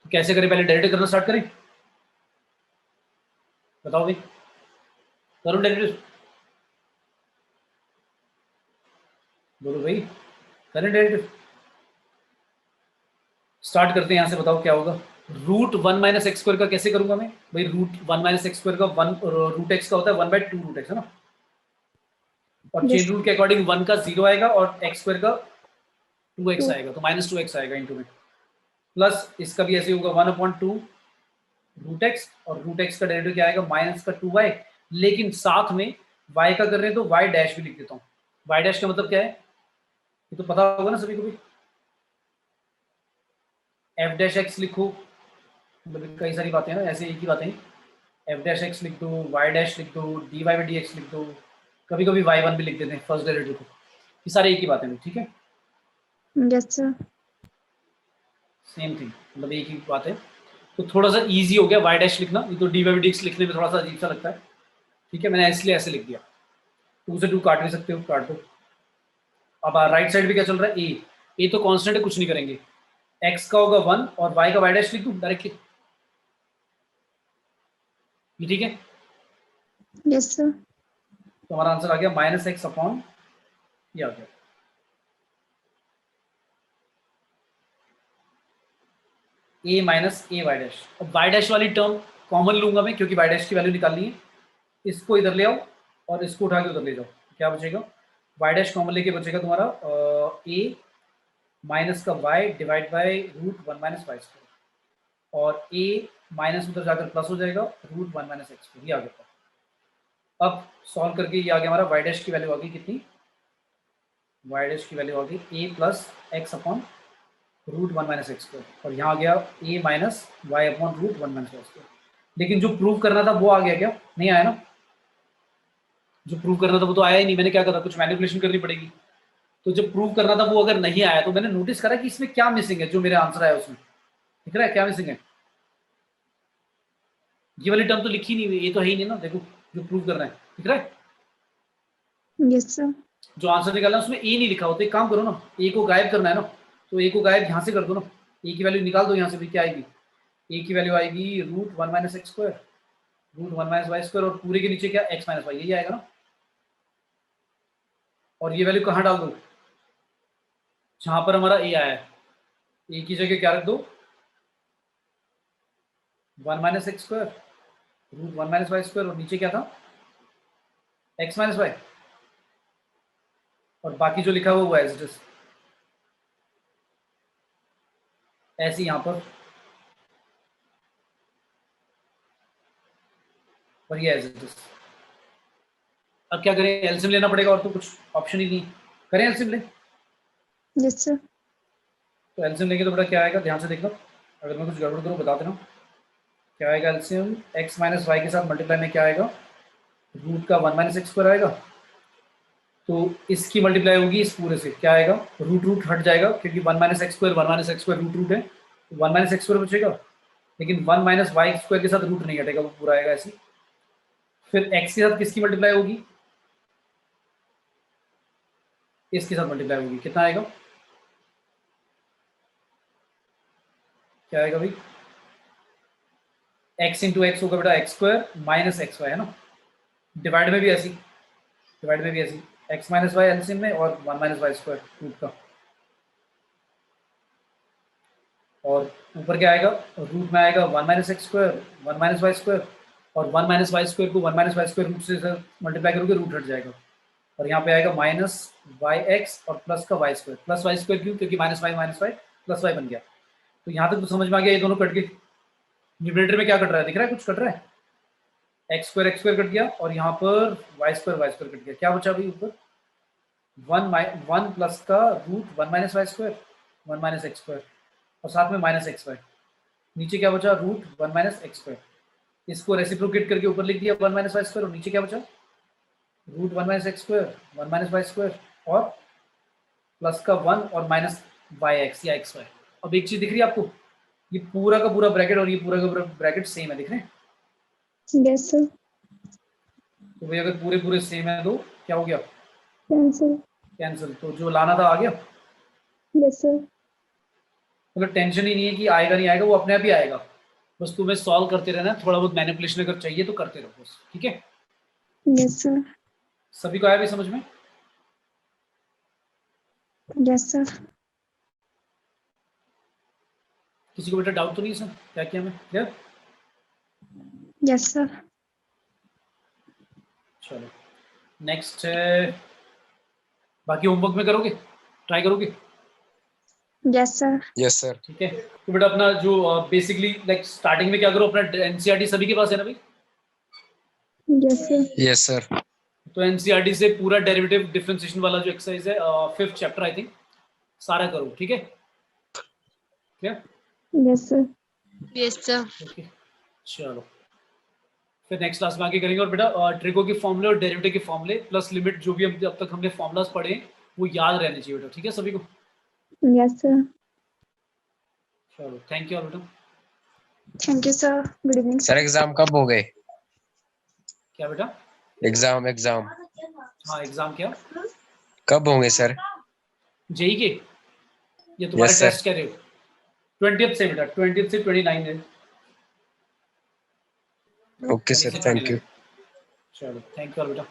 तो कैसे करें, पहले डेरिवेटिव करना स्टार्ट करें, बताओ भाई, करो डेरिवेटिव, बोलो भाई, करें डेरिवेटिव, स्टार्ट करते हैं यहाँ से, बताओ क्या होगा। रूट 1 माइनस एक्स स्क्वायर का कैसे करूंगा मैं भाई? रूट 1 माइनस एक्स स्क्वायर का 1 रूट एक्स का होता है 1/2 रूट एक्स, है ना? और Yes. चेन रूल के अकॉर्डिंग 1 का 0 आएगा और एक्स स्क्वायर का 2x 2. आएगा, तो माइनस 2x आएगा इंटू में, प्लस इसका भी ऐसे होगा 1/2 रूट एक्स, और रूट एक्स का डेरिवेटिव क्या आएगा? माइनस का 2y, लेकिन साथ में y का कर रहे हैं तो y डैश भी लिख देता हूँ। y डैश का मतलब क्या है, ये तो पता होगा ना सभी को भी, f डैश x लिखो, मतलब कई सारी बातें हैं ना, ऐसे एक ही बातें, f डैश x लिख दो, y डैश लिख दो, dy बाई dx लिख दो, कभी कभी y1 भी लिख देते हैं फर्स्ट डेरिवेटिव को, ये सारे एक ही बातें हैं, ठीक है? Yes, sir. सेम थिंग, मतलब एक ही बात है। तो थोड़ा सा इजी हो गया y डैश लिखना, ये तो dy बाई dx लिखने में थोड़ा सा अजीब सा लगता है, ठीक है? मैंने इसलिए ऐसे लिख दिया, 2 से 2 काट नहीं सकते हो, काट दो। अब राइट साइड पे क्या चल रहा है? ए तो कांस्टेंट है, कुछ नहीं करेंगे, x का होगा 1 और y का y डैश लिख दूं डायरेक्टली, ये ठीक है? Yes, sir. तो हमारा आंसर आ गया माइनस एक्स अपॉन, ये आ गया a minus a y dash. अब वाई डैश वाली टर्म कॉमन लूंगा मैं, क्योंकि वाई डैश की वैल्यू निकालनी है। इसको इधर ले आओ और इसको उठा के उधर ले जाओ, क्या बचेगा? वाई डैश कॉमन लेके बचेगा तुम्हारा a माइनस का y divide by root 1 minus y square, और a माइनस उधर जाकर प्लस हो जाएगा रूट 1 माइनस एक्स, ये आ गया। अब सॉल्व करके ये आ गया हमारा y डैश की वैल्यू आ गई कितनी? y डैश की वैल्यू आ गई a plus x upon root 1 minus x square, और यहाँ आ गया a minus y upon root 1 minus y square. लेकिन जो प्रूव करना था वो आ गया क्या? नहीं आया ना? जो प्रूव करना था वो तो आया ही नहीं, मैंने क्या करा, कुछ मैनिपुलेशन करनी पड़ेगी। तो जब प्रूव करना था वो अगर नहीं आया तो मैंने नोटिस करा कि इसमें क्या मिसिंग है, जो मेरा आंसर आया उसमें दिख रहा है क्या मिसिंग है? ये वाली टर्म तो लिखी नहीं हुई, ये तो है ही नहीं ना, देखो जो प्रूव करना है दिख रहा है, Yes, sir. जो आंसर निकालना है उसमें ए नहीं लिखा हो, तो एक काम करो ना, ए को गायब करना है ना, तो ए को गायब यहाँ से कर दो ना, ए की वैल्यू निकाल दो यहाँ से, भी क्या आएगी? ए की वैल्यू आएगी root 1 minus x square, root 1 minus y square, और पूरे के नीचे क्या? एक्स माइनस वाई, यही आएगा ना। और ये वैल्यू कहाँ डाल दो? जहाँ पर हमारा ए आया है, ए की जगह क्या रख दो? 1 minus x square root 1 minus y square, और नीचे क्या था x माइनस वाई, और बाकी जो लिखा हुआ वो एज इट इज ऐसे यहाँ पर, और ये एज इट इज। अब क्या करें, एलसीएम लेना पड़ेगा, और तो कुछ ऑप्शन ही नहीं। करें एलसीएम ले, Yes, sir. तो एलसीएम लेंगे तो बेटा क्या आएगा, ध्यान से देखना, अगर मैं कुछ गड़बड़ करूँ बता देना। क्या आएगा एलसीएम, x माइनस वाई के साथ मल्टीप्लाई में क्या आएगा, रूट का 1 माइनस एक्स स्क्वायर आएगा, तो इसकी मल्टीप्लाई होगी इस पूरे से, क्या आएगा, रूट रूट हट जाएगा, क्योंकि 1 minus x square root root है, तो 1 माइनस एक्स स्क्वायर बचेगा, लेकिन 1 माइनस वाई स्क्वायर के साथ रूट नहीं हटेगा, वो पूरा आएगा ऐसे। फिर x के साथ किसकी मल्टीप्लाई होगी, इसके साथ मल्टीप्लाई होगी, कितना आएगा, क्या आएगा भाई, x इंटू एक्स होगा बेटा x square minus x y, है ना, डिवाइड में भी ऐसी, डिवाइड में भी ऐसी, x माइनस वाई एलसीएम में, और 1 माइनस वाई स्क्वायर रूट का, और ऊपर क्या आएगा, रूट में आएगा 1 minus x square 1 minus y square, और 1 माइनस वाई स्क्वायर को 1 माइनस वाई स्क्वायर रूट से मल्टीप्लाई करोगे रूट हट जाएगा, और यहाँ पे आएगा माइनस वाई एक्स और प्लस का y square, plus y square क्यों, क्योंकि माइनस वाई प्लस वाई बन गया। तो यहाँ तक तो समझ में आ गया, ये दोनों कट गए। न्यूमरेटर में क्या कट रहा है, दिख रहा है कुछ कट रहा है, एक्स स्क्वायर कट गया, और यहाँ पर वाई स्क्वायर कट गया, क्या बचा भाई ऊपर, 1 प्लस का root 1 minus y square 1 minus x square, और साथ में माइनस एक्स वाई, नीचे क्या बचा, रूट 1 माइनस एक्स स्क्वायर, इसको रेसिप्रोकेट करके ऊपर लिख दिया 1 माइनस वाई स्क्वायर, और नीचे क्या बचा, root 1 minus x square 1 minus y square, और प्लस का 1 और माइनस वाई एक्स या एक्स वाई। अब एक चीज दिख रही है आपको, ये पूरा का पूरा ब्रैकेट और ये पूरा का पूरा ब्रैकेट सेम है, दिख रहे हैं, Yes, sir. तो भाई अगर पूरे पूरे सेम है तो क्या हो गया, Cancel. कैंसिल, तो जो लाना था आ गया। Yes, sir. मतलब टेंशन ही नहीं है कि आएगा नहीं आएगा, वो अपने आप ही आएगा, बस तुम्हें सॉल्व करते रहना, थोड़ा बहुत मैनिपुलेशन अगर चाहिए तो करते रहो बस, ठीक है। Yes, sir. सभी को आया भी समझ में, Yes, sir. किसी को बेटा डाउट तो नहीं सर, क्या किया मैं क्लियर, Yes, sir. चलो नेक्स्ट है, बाकी होमवर्क में करोगे, ट्राई करोगे, Yes, sir. Yes, sir. ठीक है। तो बेटा अपना जो बेसिकली लाइक स्टार्टिंग में क्या करो, अपना एनसीईआरटी सभी के पास है ना भाई, Yes, sir. Yes, sir. तो एनसीईआरटी से पूरा डेरिवेटिव डिफरेंशिएशन वाला जो एक्सरसाइज है 5th चैप्टर आई थिंक सारा करो, ठीक है, क्या, Yes, sir. Yes, sir. Okay चलो, फिर नेक्स्ट क्लास में आगे करेंगे। और बेटा ट्रिको के फॉर्मूले और डेरिवेटिव के फॉर्मूले प्लस लिमिट जो भी अब तक हमने फॉर्मूलाज पढ़े हैं वो याद रहने चाहिए बेटा, ठीक है सभी को। Yes, sir. चलो थैंक यू बेटा। Thank you, sir. Good evening, sir. Sir exam कब हो गए? क्या बेटा, एग्जाम हाँ एग्जाम क्या, कब होंगे सर? जेई के, ये तुम्हारे Yes, sir. टेस्ट कह रहे हो, 20th से बेटा, 20th से 29 है। Okay sir, thank you. चलो थैंक यू बेटा।